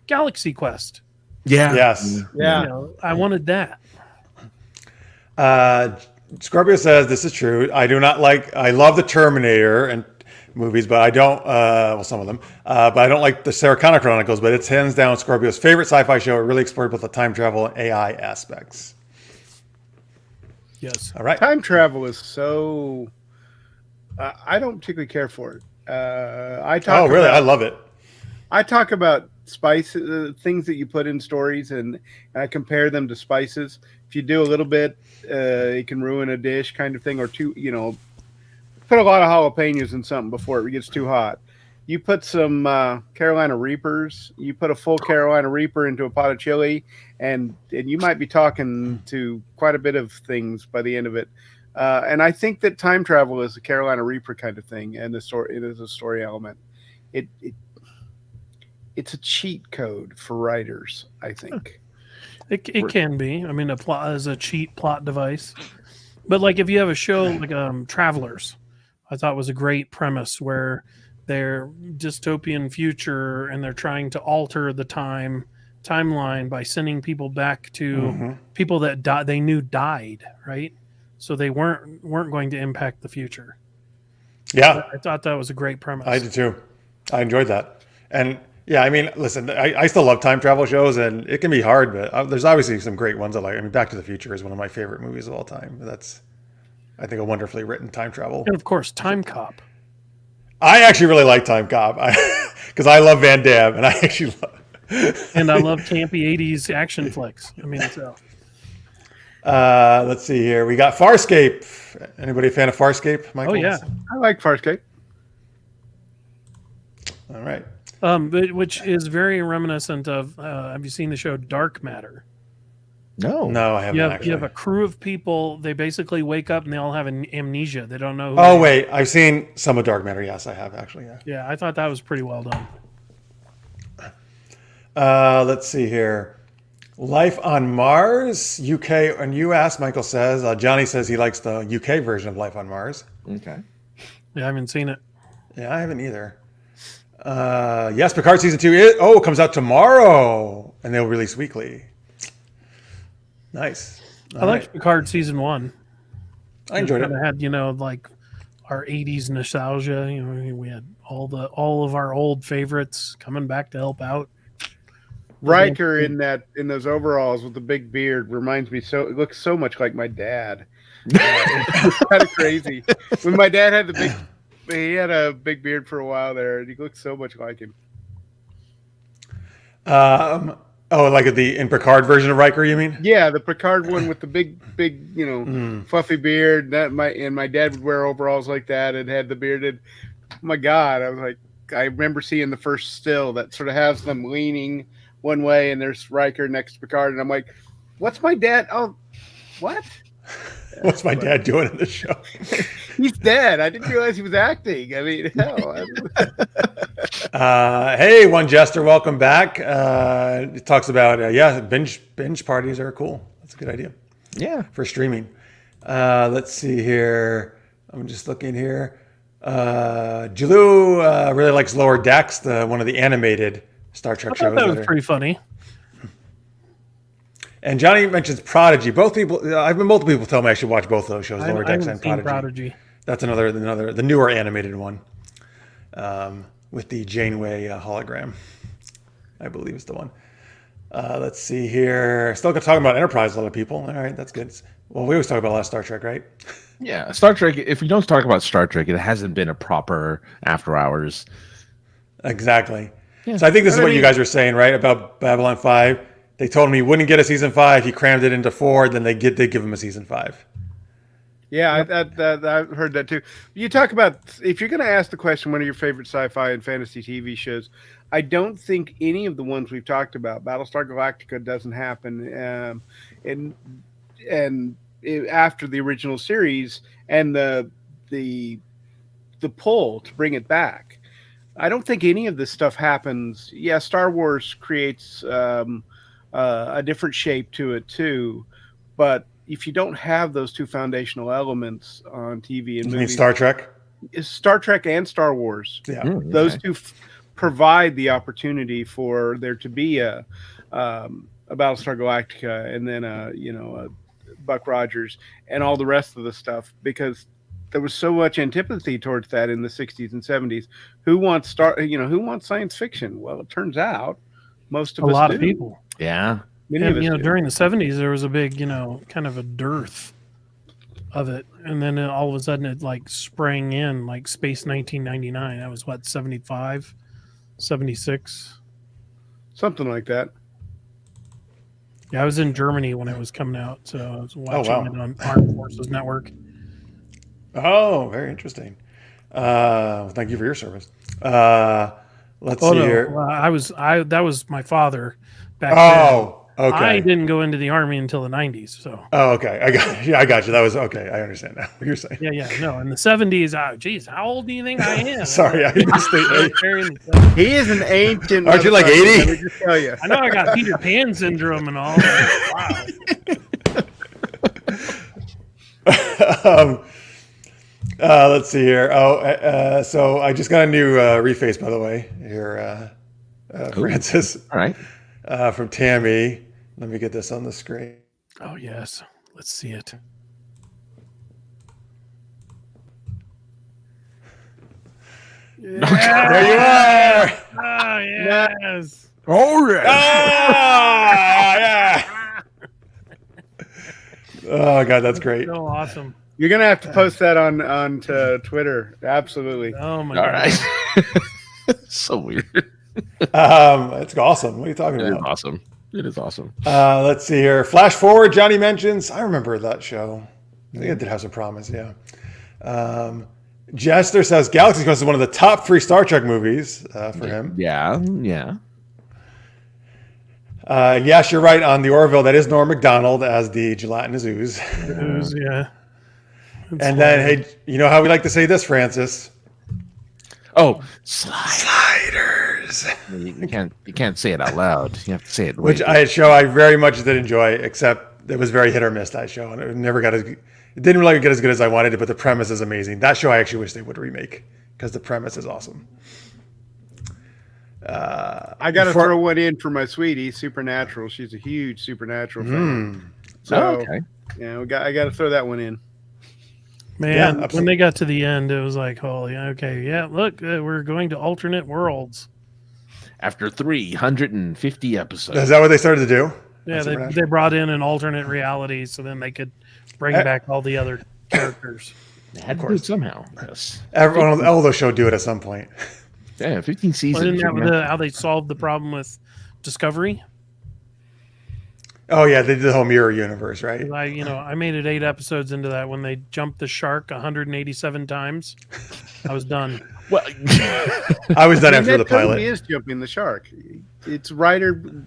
Galaxy Quest. Yeah. Yes. Yeah. I wanted that. Scorpio says this is true. I love the Terminator and movies, but I don't. Some of them, but I don't like the Sarah Connor Chronicles. But it's hands down Scorpio's favorite sci-fi show. It really explored both the time travel and AI aspects. Yes. All right. Time travel is so. I don't particularly care for it. I love it. I talk about spices, things that you put in stories, and I compare them to spices. If you do a little bit, it can ruin a dish, kind of thing, or two. Put a lot of jalapenos in something before it gets too hot. You put some Carolina Reapers. You put a full Carolina Reaper into a pot of chili, and you might be talking to quite a bit of things by the end of it. And I think that time travel is a Carolina Reaper kind of thing, and it is a story element. It's a cheat code for writers, I think. It can be. I mean, a plot is a cheat plot device. But like if you have a show like Travelers, I thought was a great premise where they're dystopian future and they're trying to alter the timeline by sending people back to people that they knew died, right? So they weren't going to impact the future. Yeah, I thought that was a great premise. I did too. I enjoyed that. And yeah, I mean, listen, I still love time travel shows, and it can be hard, but there's obviously some great ones I like. I mean, Back to the Future is one of my favorite movies of all time. That's, I think, a wonderfully written time travel. And of course, Time Cop. I actually really like Time Cop because I love Van Damme, and I actually love. And I love campy 80s action flicks. I mean, so. Let's see here. We got Farscape. Anybody a fan of Farscape, Michael? Oh, yeah. I like Farscape. All right. Which is very reminiscent of, have you seen the show Dark Matter? No. No, I haven't You actually. have a crew of people. They basically wake up and they all have an amnesia. They don't know. Who Oh, they are. wait. I've seen some of Dark Matter. Yes, I have actually. Yeah. Yeah, I thought that was pretty well done. Let's see here. Life on Mars, UK and US, Michael says. Johnny says he likes the UK version of Life on Mars. Okay. Yeah, I haven't seen it. Yeah, I haven't either. Yes, Picard Season 2 comes out tomorrow, and they'll release weekly. Nice. I liked Picard Season 1. I enjoyed it. It had, like our 80s nostalgia. We had all of our old favorites coming back to help out. Riker in those overalls with the big beard reminds me it looks so much like my dad. It's kind of crazy. When my dad had he had a big beard for a while there, and he looked so much like him. Like in Picard version of Riker, you mean? Yeah, the Picard one with the big, fluffy beard. My dad would wear overalls like that and had the bearded. Oh my God, I remember seeing the first still that sort of has them leaning one way, and there's Riker next to Picard, and I'm like, "What's my dad? Oh, what? What's my dad doing in this show?" He's dead. I didn't realize he was acting. I mean, hell. Hey, One Jester, welcome back. It talks about binge parties are cool. That's a good idea. Yeah. For streaming. Let's see here. I'm just looking here. Jalou really likes Lower Decks, one of the animated Star Trek I shows. thought that was are- pretty funny. And Johnny mentions Prodigy. Both people, I've been multiple people tell me I should watch both of those shows, Lower I Decks haven't and seen Prodigy. That's another the newer animated one with the Janeway hologram. I believe is the one. Let's see here. Still talking about Enterprise. A lot of people. All right, that's good. Well, we always talk about a lot of Star Trek, right? Yeah, Star Trek. If we don't talk about Star Trek, it hasn't been a proper after hours. Exactly. Yeah. So I think this is what you guys were saying, right? About Babylon 5. They told him he wouldn't get a season 5. He crammed it into 4. Then they give him a season 5. Yeah, I've heard that too. You talk about, if you're going to ask the question, what are your favorite sci-fi and fantasy TV shows? I don't think any of the ones we've talked about, Battlestar Galactica doesn't happen, after the original series and the pull to bring it back. I don't think any of this stuff happens. Yeah, Star Wars creates a different shape to it too, but if you don't have those two foundational elements on TV and You movies, mean Star Trek? Star Trek and Star Wars, Yeah. those two provide the opportunity for there to be a Battlestar Galactica and then a Buck Rogers and all the rest of the stuff, because there was so much antipathy towards that in the 60s and 70s. Who wants science fiction? Well, it turns out most of us A lot do. of people. Yeah. Many of And, us do. during the 70s, there was a big, kind of a dearth of it. And then all of a sudden it like sprang in like Space 1999. That was what, 75, 76? Something like that. Yeah, I was in Germany when it was coming out. So I was watching wow. it on Armed Forces Network. Oh, very interesting. Thank you for your service. Let's see here. That was my father back Oh, then. okay. I didn't go into the Army until the 90s. So Oh, okay. I got you. That was okay. I understand now what you're saying. yeah. No, in the 70s, geez, how old do you think I am? Sorry, I missed it. Very in the 70s. He is an ancient. Aren't you like motherfucker, 80? Let me just tell you. I know I got Peter Pan syndrome and all. Wow. Let's see here. So I just got a new reface, by the way, here, Francis, All right. from Tammy. Let me get this on the screen. Oh yes, let's see it. There you are. Oh yes. All right. Ah, yeah. Oh God, that's great. So awesome. You're gonna have to post that on to Twitter. Absolutely. Oh my All god. right. So weird. It's awesome. What are you talking It is about? awesome. It is awesome. Let's see here. Flash forward. Johnny mentions. I remember that show. I think it did have some promise. Yeah. Jester says Galaxy Quest is one of the top 3 Star Trek movies for him. Yeah. Yeah. Yes, you're right on the Orville. That is Norm Macdonald as the gelatinous ooze. Ooze, yeah. And then, hey, you know how we like to say this, Francis? Oh, Sliders. you can't say it out loud. You have to say it. Which I very much did enjoy, except it was very hit or miss, that show, and it didn't really get as good as I wanted it. But the premise is amazing. That show I actually wish they would remake because the premise is awesome. I got to throw one in for my sweetie, Supernatural. She's a huge Supernatural fan. So, okay. yeah, I got to throw that one in. Man, Yeah, when they got to the end, it was like, holy, okay, yeah, look, we're going to alternate worlds. After 350 episodes. Is that what they started to do? Yeah, they Supernatural? brought in an alternate reality so then they could bring back all the other characters. They had to do it somehow. Yes. Everyone on all those shows do it at some point. Yeah, 15 seasons. Wasn't that how they solved the problem with Discovery? Oh yeah, they did the whole mirror universe, right? I made it 8 episodes into that when they jumped the shark 187 times. I was done. Well, I was done after that the pilot. totally is jumping the shark. It's writer.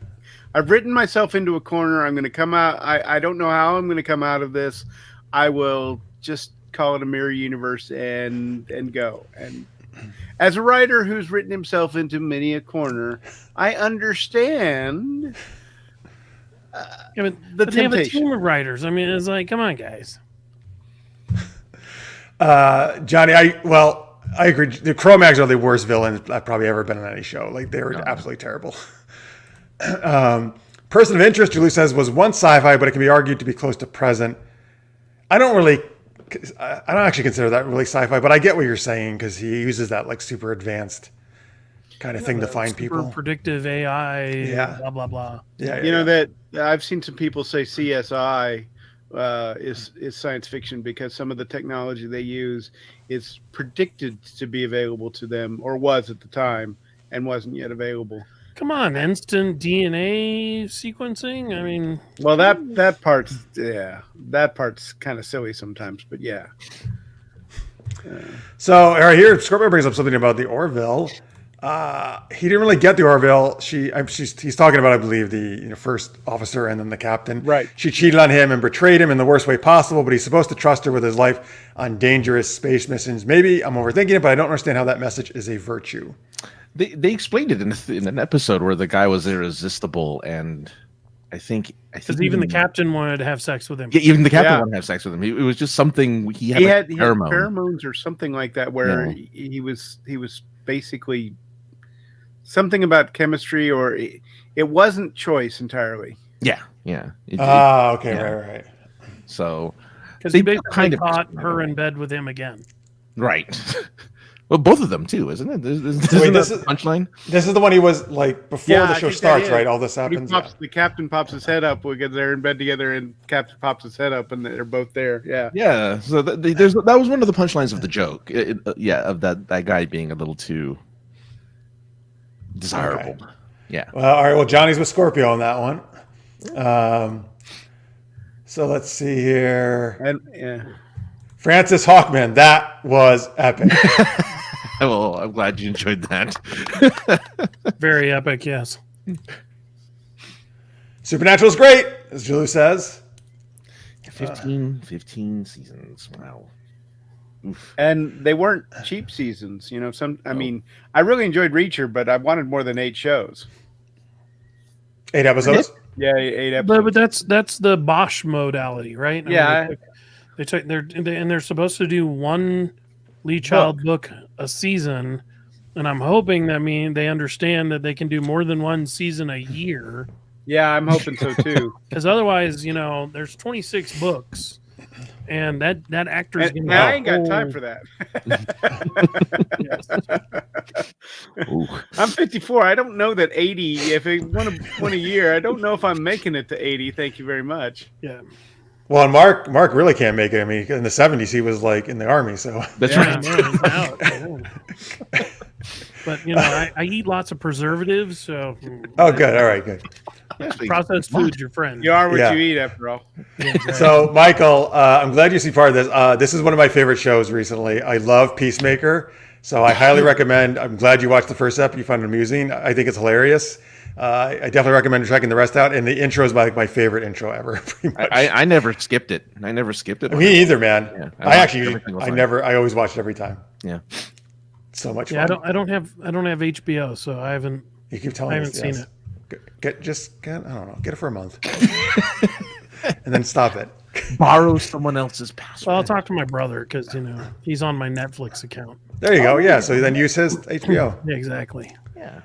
I've written myself into a corner. I'm going to come out. I don't know how I'm going to come out of this. I will just call it a mirror universe and go. And as a writer who's written himself into many a corner, I understand Yeah, the but they have a temptation. team of writers. I mean, it's like, come on, guys. Johnny, I agree. The Cro-Mags are the worst villains I've probably ever been on any show. Like they were absolutely terrible. Person of interest, Julie says, was once sci-fi, but it can be argued to be close to present. I don't actually consider that really sci-fi, but I get what you're saying because he uses that like super advanced kind of thing to find people. Predictive AI, blah blah blah. You know that I've seen some people say CSI is science fiction because some of the technology they use is predicted to be available to them, or was at the time, and wasn't yet available. Come on, instant DNA sequencing. I mean, well, that part's kind of silly sometimes, but yeah. So, all right, here Scorpio brings up something about the Orville. He didn't really get the Orville. He's talking about, I believe, the first officer and then the captain. Right. She cheated on him and betrayed him in the worst way possible, but he's supposed to trust her with his life on dangerous space missions. Maybe I'm overthinking it, but I don't understand how that message is a virtue. They explained it in an episode where the guy was irresistible, and I think because even the captain wanted to have sex with him. Yeah, even the captain wanted to have sex with him. It was just something he had pheromones or something like that, where he was basically something about chemistry, or it wasn't choice entirely. Yeah. Okay, right. So because he basically caught her in bed with him again. Right. Well, both of them too, isn't it? This is punchline. This is the one he was like before the show starts, right? All this happens. The captain pops his head up. We get there in bed together, and captain pops his head up, and they're both there. Yeah. Yeah. So that was one of the punchlines of the joke. Of that guy being a little too desirable. Okay. Yeah. Well, all right. Well, Johnny's with Scorpio on that one. So let's see here. Francis Hawkman, that was epic. Well, I'm glad you enjoyed that. Very epic, yes. Supernatural is great, as Julie says. 15 seasons. Wow. Oof. And they weren't cheap seasons. I mean, I really enjoyed Reacher, but I wanted more than 8 shows. 8 episodes? Yeah, 8 episodes. But that's the Bosch modality, right? Yeah. They're supposed to do one Lee Child book a season, and I'm hoping that they understand that they can do more than one season a year. Yeah, I'm hoping so too. Because otherwise, there's 26 books, and that actor is going to. I ain't got time for that. I'm 54. I don't know that 80. If I want a year, I don't know if I'm making it to 80. Thank you very much. Yeah. Well, and Mark really can't make it. I mean, in the 70s, he was like in the army, so that's right. He's out. But I eat lots of preservatives, so. Oh, good. All right, good. Processed food's your friend. You are what you eat, after all. Yeah, exactly. So, Michael, I'm glad you see part of this. This is one of my favorite shows recently. I love Peacemaker, so I highly recommend. I'm glad you watched the first episode. You found it amusing. I think it's hilarious. I definitely recommend checking the rest out. And the intro is my favorite intro ever. Pretty much. I never skipped it. Me either, man. Yeah, I always watch it every time. Yeah. So much fun. I don't have HBO, so I haven't. You keep telling I haven't seen it. Get it for a month, and then stop it. Borrow someone else's password. Well, I'll talk to my brother because he's on my Netflix account. There you go. Yeah. So then use his HBO. Yeah, exactly. Yeah.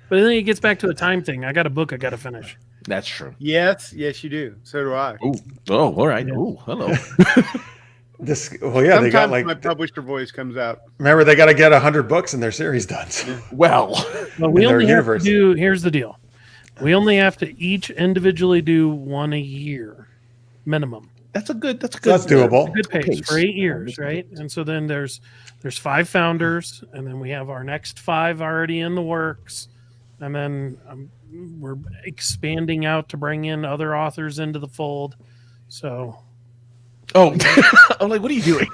But then it gets back to a time thing. I got a book I got to finish. That's true. Yes, you do. So do I. Oh, all right. Yeah. Oh, hello. Sometimes they got like my publisher voice comes out. Remember, they got to get 100 books in their series done. So. Well, we only have to do. Here's the deal: we only have to each individually do one a year, minimum. That's doable. That's a good pace for 8 years, right? And so then there's 5 founders, and then we have our next 5 already in the works, and then we're expanding out to bring in other authors into the fold. So. Oh, I'm like, what are you doing?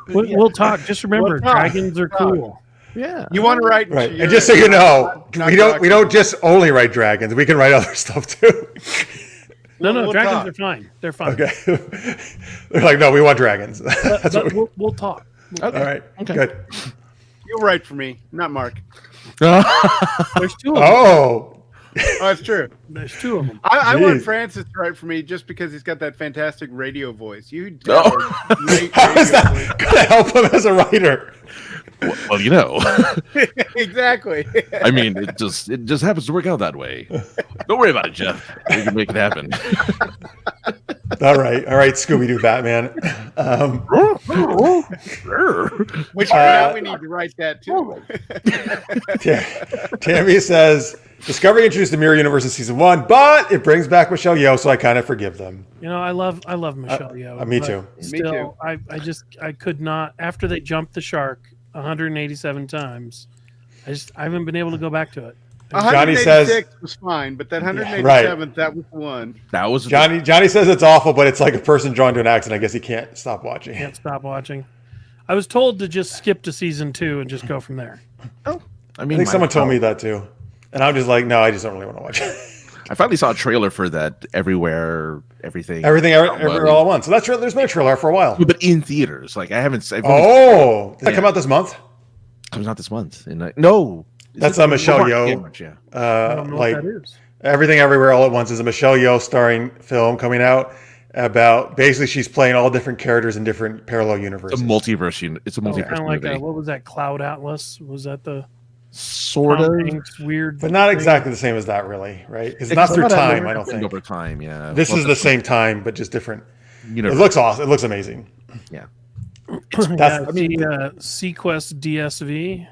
We'll talk. Just remember, dragons are cool. Yeah, you want to write, right? And just so you know, we don't just only write dragons. We can write other stuff too. No, dragons are fine. They're fine. Okay, they're like, no, we want dragons. We'll talk. Okay. All right, good. You'll write for me, not Mark. There's 2 of them. Oh, Oh, that's true. There's two of them. I want Jeez. Francis to write for me just because he's got that fantastic radio voice. You Oh. have a great How is radio that going to help him as a writer? Well, you know, voice. Exactly. I mean, it just happens to work out that way. Don't worry about it, Jeff. We can make it happen. All right, Scooby-Doo Batman. Which now we need to write that too. Tammy says, Discovery introduced the Mirror Universe in season 1, but it brings back Michelle Yeoh, so I kind of forgive them. You know, I love Michelle Yeoh. Me but too. Still, I could not, after they jumped the shark 187 times, I haven't been able to go back to it. Johnny says 186 was fine, but that 187th, right. that was the one. That was Johnny says it's awful, but it's like a person drawn to an accident. I guess he can't stop watching. Can't stop watching. I was told to just skip to season 2 and just go from there. Oh, I think someone told me that too. And I'm just like, no, I just don't really want to watch it. I finally saw a trailer for that. Everything All at once. So that's there's been a trailer for a while. but in theaters. Like I haven't. Did that come out this month? Comes out this month. No, That's Michelle Yeoh. Yeah. I don't know Like what that is. Everything Everywhere All at Once is a Michelle Yeoh starring film coming out about basically she's playing all different characters in different parallel universes. It's a multiverse. It's a multiverse Kind of like movie. what was that? Cloud Atlas? Was that the Sort Tom of. Hanks weird? But not thing? exactly the same as that, really, right? Because it's not through time, I don't think. Over time, yeah. This is the same time, but just different. Universe. It looks awesome. It looks amazing. Yeah. Sequest DSV.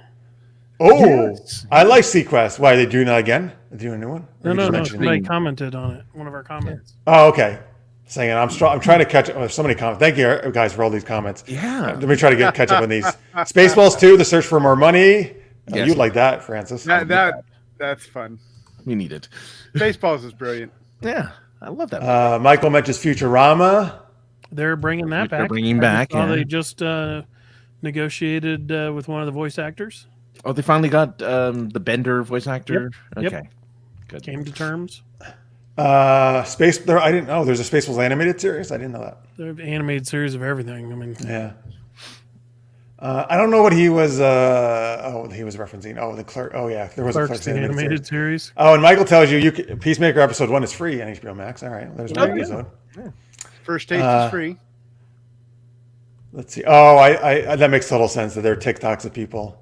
Oh, Yes. I like Sequest. Why are they doing that again? Are they doing a new one? Or No, you just no. mentioned it? Somebody commented on it. One of our comments. Oh, okay. Saying I'm trying to catch up. There's so many comments. Thank you guys for all these comments. Yeah. Let me try to catch up on these. Spaceballs 2, The Search for More Money. Yes. You like that, Francis? That's fun. We need it. Baseballs is brilliant. Yeah. I love that. Michael mentions Futurama. They're bringing that They're back. bringing back, I saw yeah. They just negotiated with one of the voice actors. Oh, they finally got the Bender voice actor. Yep. Okay. Good. Came to terms. Space. There, I didn't know there's a Spaceballs animated series. I didn't know that. They're an animated series of everything. I mean, Yeah. I don't know what he was. He was referencing. Oh, the Clerk. Oh, yeah, there was a Clerks, Clerks the animated series. Oh, and Michael tells you Peacemaker episode 1 is free on HBO Max. All right, there's one yeah. episode. First taste is free. Let's see. Oh, I that makes total sense that there are TikToks of people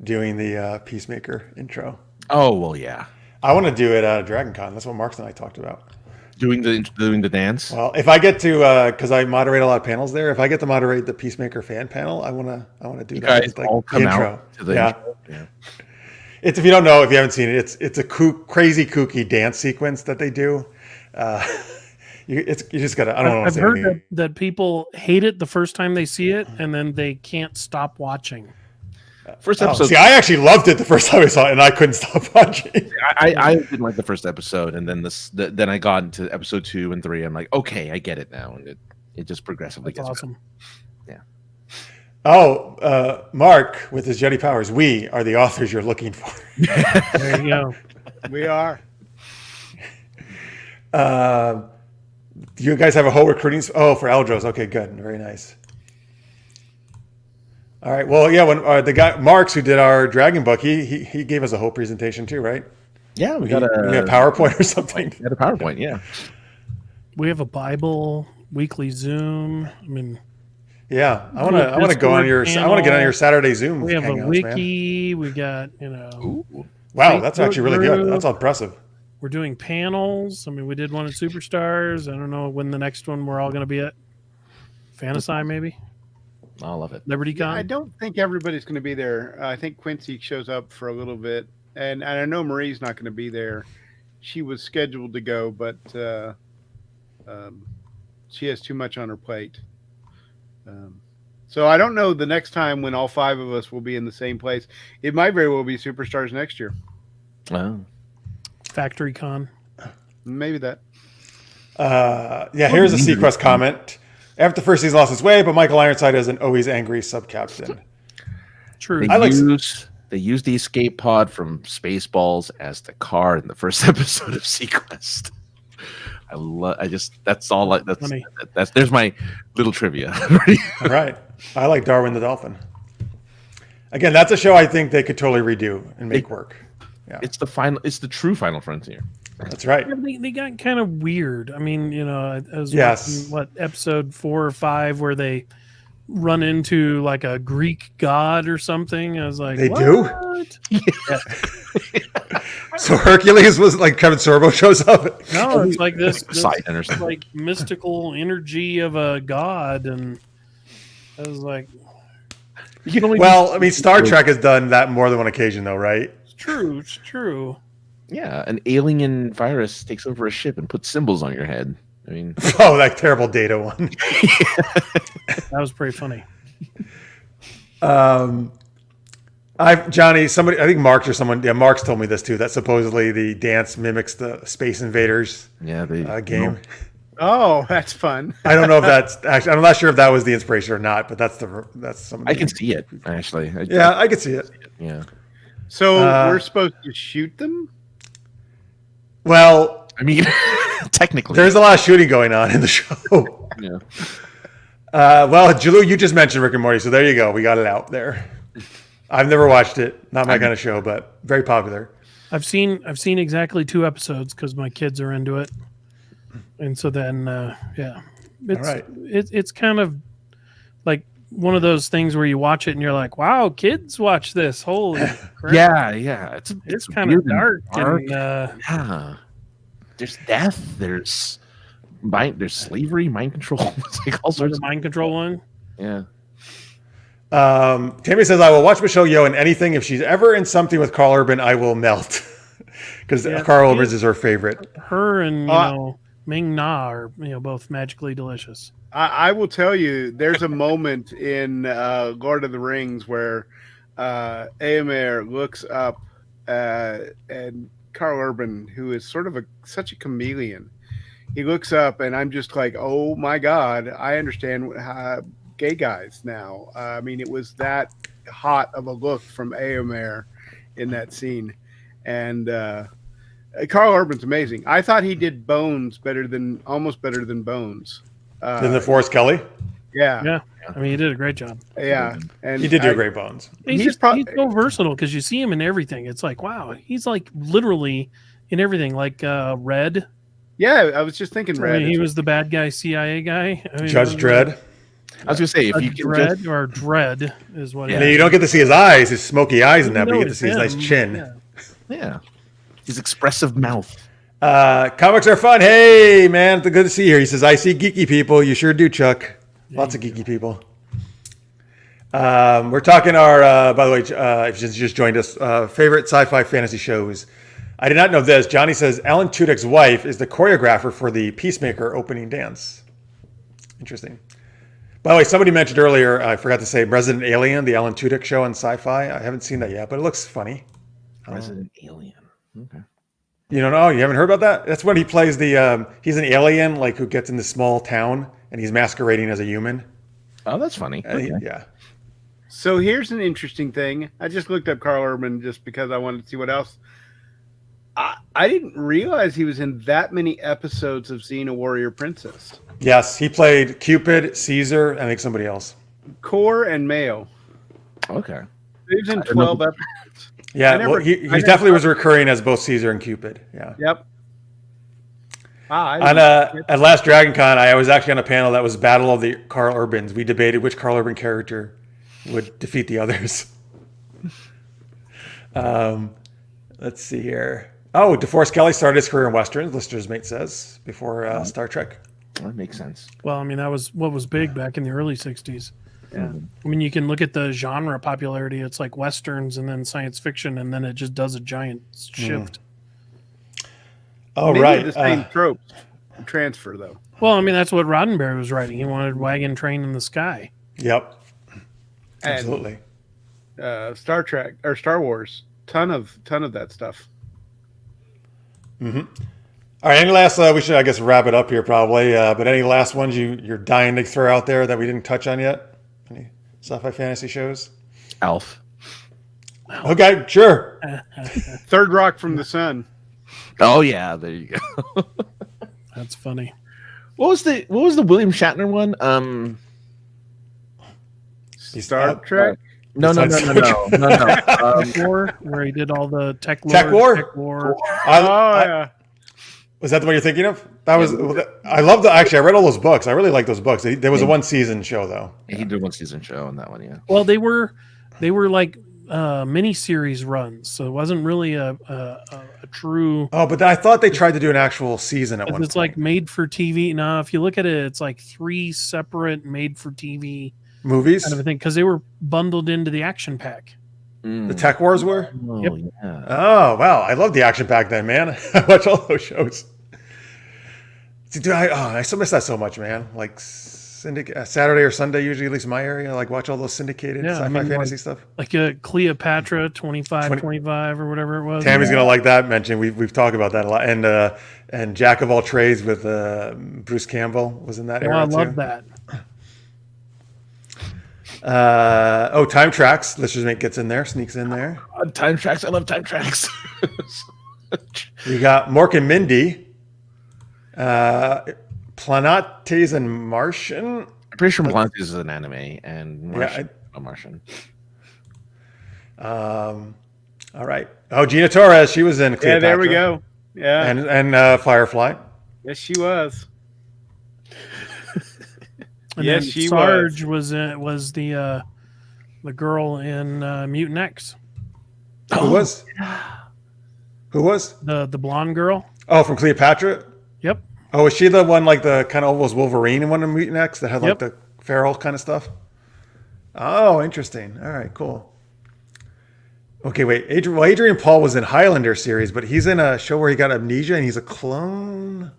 doing the Peacemaker intro. Oh, well, yeah. I want to do it at Dragon Con. That's what Marks and I talked about. Doing the dance. Well, if I get to, because I moderate a lot of panels there, if I get to moderate the Peacemaker fan panel, I want to do You that. guys It's like all the come intro. out to the Yeah. intro. Yeah. It's, if you don't know, if you haven't seen it, it's a crazy kooky dance sequence that they do. You just gotta. I don't know. I've heard that people hate it the first time they see it, and then they can't stop watching. First episode. See, I actually loved it the first time I saw it, and I couldn't stop watching. I didn't like the first episode, and then then I got into episode 2 and 3. I'm like, okay, I get it now, and it just progressively That's gets awesome. better. Oh, Mark with his Jedi powers. We are the authors you're looking for. There you go. We are. You guys have a whole recruiting. Oh, for Eldros. Okay, good. Very nice. All right. Well, yeah. When the guy Marks who did our Dragon book, he gave us a whole presentation too, right? Yeah, we We got a have PowerPoint or something. We had a PowerPoint. Yeah. We have a Bible, weekly Zoom. I mean, Yeah, I want to go on your. I want to get on your Saturday Zoom. we have a hangouts, wiki. We got, Ooh. Wow, that's actually really good. group. That's impressive. we're doing panels. I mean, we did one at Superstars. I don't know when the next one we're all going to be at. Fantasy, maybe. I love it. LibertyCon. I don't think everybody's going to be there. I think Quincy shows up for a little bit, and I know Marie's not going to be there. She was scheduled to go, but she has too much on her plate. So I don't know the next time when all 5 of us will be in the same place. It might very well be Superstars next year. Wow. Factory Con. Maybe that. Yeah, here's a Sequest comment. After the first season lost its way, but Michael Ironside is an always angry sub-captain. True. They used the escape pod from Spaceballs as the car in the first episode of Sequest. Funny. There's my little trivia. All right. I like Darwin the Dolphin. Again, that's a show I think they could totally redo and make work. Yeah, It's the true Final Frontier. that's right. Yeah, they got kind of weird. I mean, I was Yes. watching, episode 4 or 5 where they run into like a Greek god or something. I was like, They what? do? So Hercules was like Kevin Sorbo shows up. No, it's like this Poseidon or something. like mystical energy of a god, and I was like, You can only Well, I mean, Star Trek has done that more than one occasion, though, right? it's true. yeah, an alien virus takes over a ship and puts symbols on your head. I mean, Oh, that terrible Data one. That was pretty funny. Johnny, I think Marks or someone, yeah, Marks told me this too, that supposedly the dance mimics the Space Invaders yeah, they game. Oh, that's fun. I don't know if that's actually, I'm not sure if that was the inspiration or not, but that's some. I can see it actually. Yeah, I can see it. Yeah. So we're supposed to shoot them? Well, I mean, technically, there's a lot of shooting going on in the show. yeah. Well, Jalou, you just mentioned Rick and Morty, so there you go. We got it out there. I've never watched it. Not my kind of show, but very popular. I've seen exactly 2 episodes because my kids are into it, and so then yeah, it's All right. it's kind of like one of those things where you watch it and you're like, wow, kids watch this. Holy crap. Yeah. It's kind weird of dark. And, yeah. There's death. There's slavery, mind control. It's like all the sorts of mind control one. yeah. Tammy says, I will watch Michelle Yeoh in anything. If she's ever in something with Carl Urban, I will melt. Because Yeah, Carl Urban is her favorite. Her and Ming Na are both magically delicious. I will tell you, there's a moment in Lord of the Rings where Éomer looks up and Carl Urban, who is sort of such a chameleon, he looks up and I'm just like, oh my God, I understand gay guys now. I mean, it was that hot of a look from Éomer in that scene. And Carl Urban's amazing. I thought he did Bones almost better than Bones. Isn't it Forrest Kelly? Yeah. Yeah, I mean, he did a great job. Yeah. And He did do great Bones. He's so versatile because you see him in everything. It's like, wow, he's like literally in everything. Like Red. Yeah, I was just thinking Red. I mean, he was the bad guy, CIA guy. I mean, Judge Dredd. I was gonna say if you can Dread or Dread is what. And you don't get to see his eyes, his smoky eyes in that, but you know get to it's see his nice him. chin. Yeah. his expressive mouth. Comics are fun. Hey, man, it's good to see you here. He says, I see geeky people. You sure do, Chuck. Lots of geeky people. We're talking our, by the way, if you just joined us, favorite sci-fi fantasy shows. I did not know this. Johnny says Alan Tudyk's wife is the choreographer for the Peacemaker opening dance. Interesting. By the way, somebody mentioned earlier, I forgot to say, Resident Alien, the Alan Tudyk show on Sci-Fi. I haven't seen that yet, but it looks funny. Resident Alien. Okay. You don't know? You haven't heard about that? That's when he plays he's an alien, like, who gets in this small town, and he's masquerading as a human. Oh, that's funny. Okay. Yeah. So here's an interesting thing. I just looked up Carl Urban just because I wanted to see what else. I didn't realize he was in that many episodes of Xena Warrior Princess. Yes, he played Cupid, Caesar, and I think somebody else. Core and Mayo. Okay. He was in 12 episodes. Yeah, well, he definitely was recurring as both Caesar and Cupid. Yeah. Yep. At last Dragon Con, I was actually on a panel that was Battle of the Carl Urbans. We debated which Carl Urban character would defeat the others. Let's see here. Oh, DeForest Kelley started his career in Westerns, Lister's Mate says, before Star Trek. That makes sense. Well, I mean, that was what was big back in the early 60s. Yeah. I mean, you can look at the genre popularity. It's like Westerns and then science fiction, and then it just does a giant shift. Oh, Maybe right. the same tropes transfer, though. Well, I mean, that's what Roddenberry was writing. He wanted Wagon Train in the Sky. Yep. And, Absolutely. Star Trek or Star Wars, ton of that stuff. Mm-hmm. All right, any last, we should, I guess, wrap it up here probably, but any last ones you're dying to throw out there that we didn't touch on yet? Any sci-fi fantasy shows? Alf. Okay, sure. Third Rock from the Sun. Oh yeah, there you go. That's funny. What was the William Shatner one? Star Trek. No. War, where he did all the Tech War? Yeah. Was that the one you're thinking of? That was. I love the. Actually, I read all those books. I really like those books. There was a 1-season show though. He did 1-season show on that one. Yeah. Well, they were like mini-series runs, so it wasn't really a true. Oh, but I thought they tried to do an actual season at one. It's like made for TV. Now, if you look at it, it's like 3 separate made for TV movies kind of a thing, because they were bundled into the action pack. The Tech Wars were. Oh, Yep. yeah. Oh wow, I love the action pack then, man. I watch all those shows. See, dude, I still miss that so much, man. Like Saturday or Sunday, usually at least in my area, I like watch all those syndicated sci-fi fantasy stuff. Like a Cleopatra 25 or whatever it was. Tammy's gonna like that mention. We've talked about that a lot. And Jack of All Trades with Bruce Campbell was in that era I too. love that. Time Tracks. Listeners Mate gets in there, sneaks in there. Time Tracks. I love Time Tracks. We got Mork and Mindy, Planetes and Martian. I'm pretty sure Planetes is an anime, and Martian, a Martian. All right. Oh, Gina Torres. She was in Cleopatra. Yeah, there we go. Yeah. And Firefly. Yes, she was. And Yes, then she Sarge was the girl in Mutant X. Who was? Who was? The blonde girl. Oh, from Cleopatra? Yep. Oh, was she the one like the kind of almost Wolverine in one of Mutant X that had like Yep. the feral kind of stuff? Oh, interesting. All right, cool. Okay, wait. Adrian Paul was in Highlander series, but he's in a show where he got amnesia and he's a clone.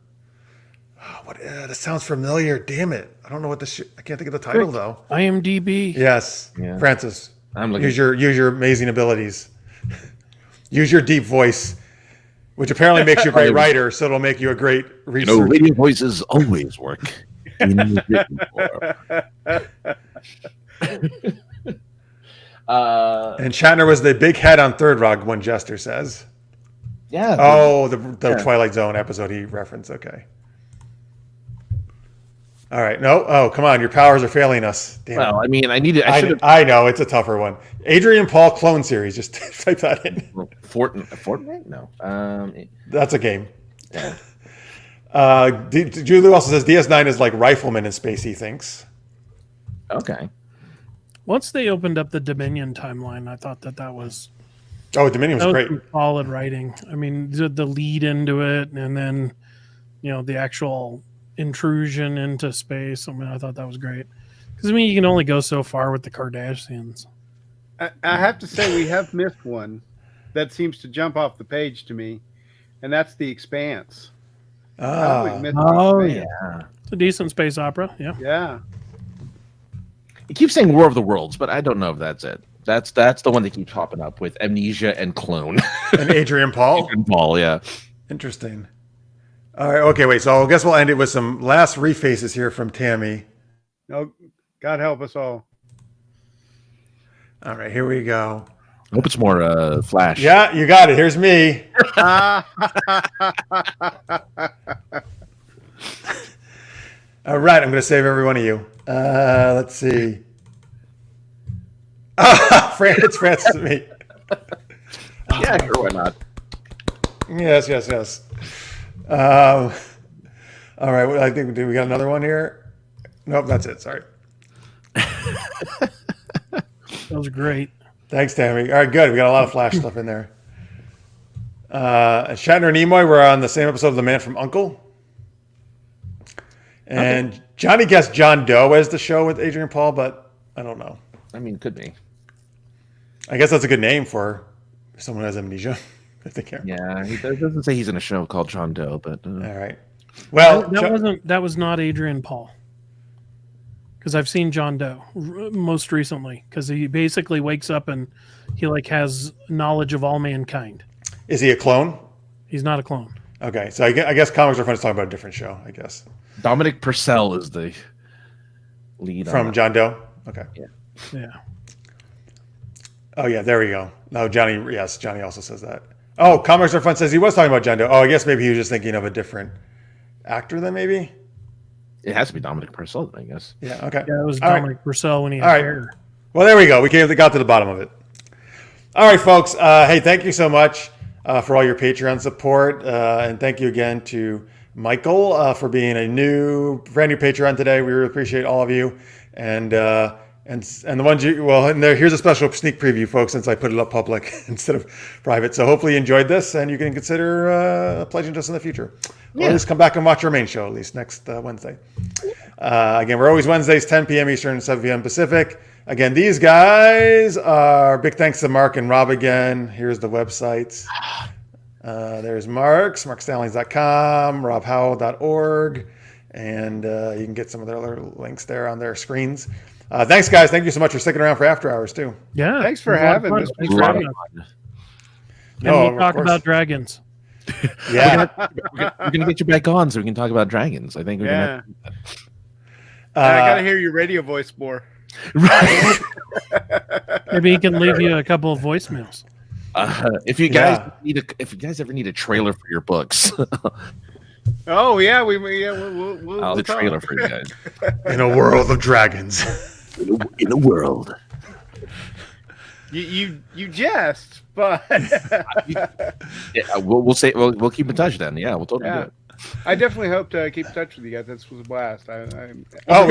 Oh, what? That sounds familiar. Damn it! I don't know what this. I can't think of the title though. IMDb. Yes, Yeah. Francis. I'm looking. Use your amazing abilities. Use your deep voice, which apparently makes you a great writer, so it'll make you a great researcher. radio voices always work. In the written form. And Shatner was the big head on Third Rock, one jester says. Yeah. Oh, the Twilight Zone episode he referenced. Okay. All right. No. Oh, come on. Your powers are failing us. Damn Well, it. I mean, I needed. I should have. I know. It's a tougher one. Adrian Paul clone series. Just type that in. Fortnite? No. That's a game. Yeah. Julie also says DS9 is like Rifleman in space, he thinks. Okay. Once they opened up the Dominion timeline, I thought that was Oh, Dominion was great. some solid writing. I mean, the lead into it, and then the actual intrusion into space. I mean, I thought that was great because you can only go so far with the Kardashians. I have to say we have missed one that seems to jump off the page to me, and that's The Expanse. I always miss The Expanse. Yeah. It's a decent space opera. Yeah. Yeah. It keeps saying War of the Worlds, but I don't know if that's it. That's the one that keeps popping up with amnesia and clone. And Adrian Paul. Adrian Paul, yeah. Interesting. All right. Okay, wait. So I guess we'll end it with some last refaces here from Tammy. Oh, God help us all. All right, here we go. I hope it's more Flash. Yeah, you got it. Here's me. All right, I'm going to save every one of you. Let's see. It's Francis and me. Yeah, sure, why not? Yes. All right, I think we got another one here. Nope, that's it. Sorry. That was great. Thanks, Tammy. All right, good. We got a lot of Flash stuff in there. Shatner and Nimoy were on the same episode of The Man from U.N.C.L.E. And Johnny guessed John Doe as the show with Adrian Paul, but I don't know. I mean, could be. I guess that's a good name for someone who has amnesia. If they care. Yeah, he doesn't say he's in a show called John Doe, but All right. Well, that was not Adrian Paul. Because I've seen John Doe most recently. Because he basically wakes up and he has knowledge of all mankind. is he a clone? He's not a clone. Okay, so I guess Comics Are Fun is talking about a different show. I guess Dominic Purcell is the lead from John Doe. Okay. Yeah. Oh yeah, there we go. No, Johnny. Yes, Johnny also says that. Oh, Comics Are Fun says he was talking about John Doe. Oh, I guess maybe he was just thinking of a different actor then maybe. It has to be Dominic Purcell, I guess. Yeah. Okay. Yeah, it was All right. Dominic Purcell when he All had right. hair. Well, there we go. We got to the bottom of it. All right, folks. Hey, thank you so much for all your Patreon support. And thank you again to Michael for being a brand new Patreon today. We really appreciate all of you. And the ones here's a special sneak preview, folks, since I put it up public instead of private. So hopefully you enjoyed this and you can consider pledging to us in the future. Or at least come back and watch our main show, at least next Wednesday. Again, we're always Wednesdays, 10 p.m. Eastern, 7 p.m. Pacific. Again, these guys are big thanks to Mark and Rob again. Here's the websites. There's Mark's, markstallings.com, robhowell.org, and you can get some of their other links there on their screens. Thanks, guys. Thank you so much for sticking around for After Hours, too. Yeah. Thanks for having us. Thanks for having us. And we talk about dragons. Yeah. We're gonna get you back on so we can talk about dragons. I think we're gonna. I gotta hear your radio voice more. Right. Maybe he can leave you a couple of voicemails. If you guys ever need a trailer for your books, Oh yeah, we'll the talk. trailer for you guys. In a world of dragons. In a world. You jest, but We'll keep in touch then. Yeah, we'll totally do it. I definitely hope to keep in touch with you guys. This was a blast. We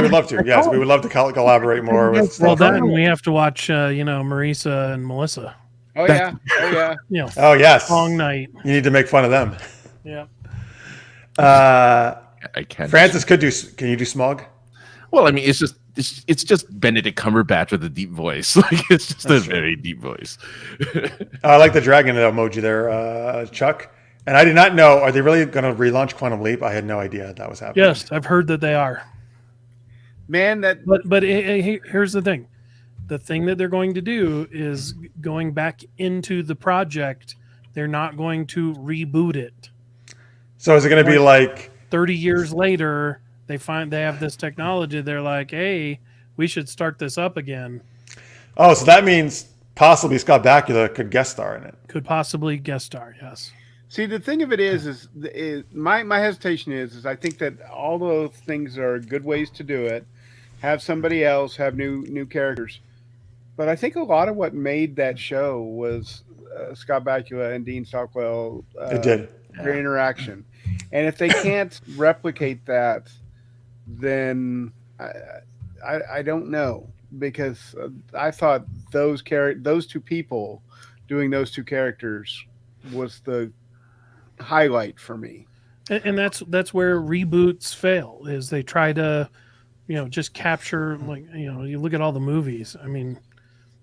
would love to. Yes, we would love to collaborate more with. Well, then we have to watch, Marisa and Melissa. Oh yeah. Oh yes. Long night. You need to make fun of them. Yeah. I can. Francis could do. Can you do Smog? Well, I mean, it's just Benedict Cumberbatch with a deep voice. Like it's just a very deep voice. I like the dragon emoji there, Chuck. And I did not know. Are they really going to relaunch Quantum Leap? I had no idea that was happening. Yes, I've heard that they are. Man, But here's the thing. The thing that they're going to do is going back into the project. They're not going to reboot it. So is it going to be like 30 years later, they have this technology. They're like, hey, we should start this up again. Oh, so that means possibly Scott Bakula could guest star in it. Could possibly guest star, yes. See, the thing of it is my hesitation is I think that all those things are good ways to do it. Have somebody else, have new characters. But I think a lot of what made that show was Scott Bakula and Dean Stockwell. It did. Their interaction. And if they can't replicate that, then I don't know. Because I thought those two people doing those two characters was the highlight for me. And that's where reboots fail, is they try to, just capture, you look at all the movies. I mean,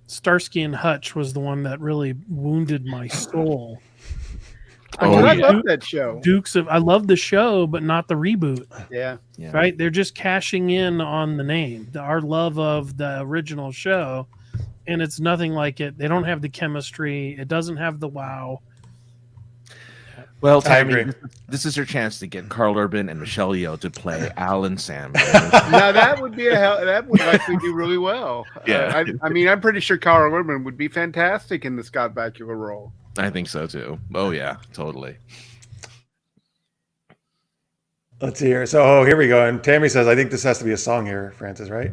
Starsky and Hutch was the one that really wounded my soul. I love that show. I love the show, but not the reboot. Yeah. Right? They're just cashing in on the name, our love of the original show, and it's nothing like it. They don't have the chemistry. It doesn't have the wow. Well, I agree. This is your chance to get Carl Urban and Michelle Yeoh to play Al and Sam. Now that would likely do really well. Yeah. I'm pretty sure Carl Urban would be fantastic in the Scott Bakula role. I think so too. Oh yeah, totally. Let's see here. So here we go. And Tammy says, I think this has to be a song here, Francis, right?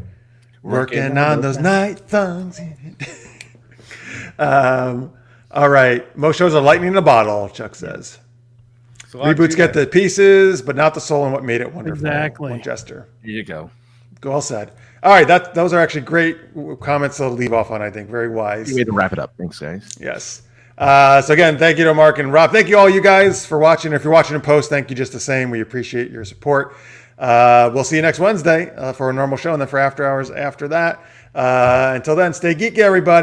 Working on those night songs. All right. Most shows are lightning in a bottle, Chuck says. Reboots get the pieces, but not the soul and what made it wonderful. Exactly. Winchester. Here you go. Well said. All right. Those are actually great comments to leave off on, I think. Very wise. Good way to wrap it up. Thanks, guys. Yes. So again, thank you to Mark and Rob. Thank you all you guys for watching. If you're watching in post, thank you just the same. We appreciate your support. We'll see you next Wednesday for a normal show and then for After Hours after that. Until then, stay geeky, everybody.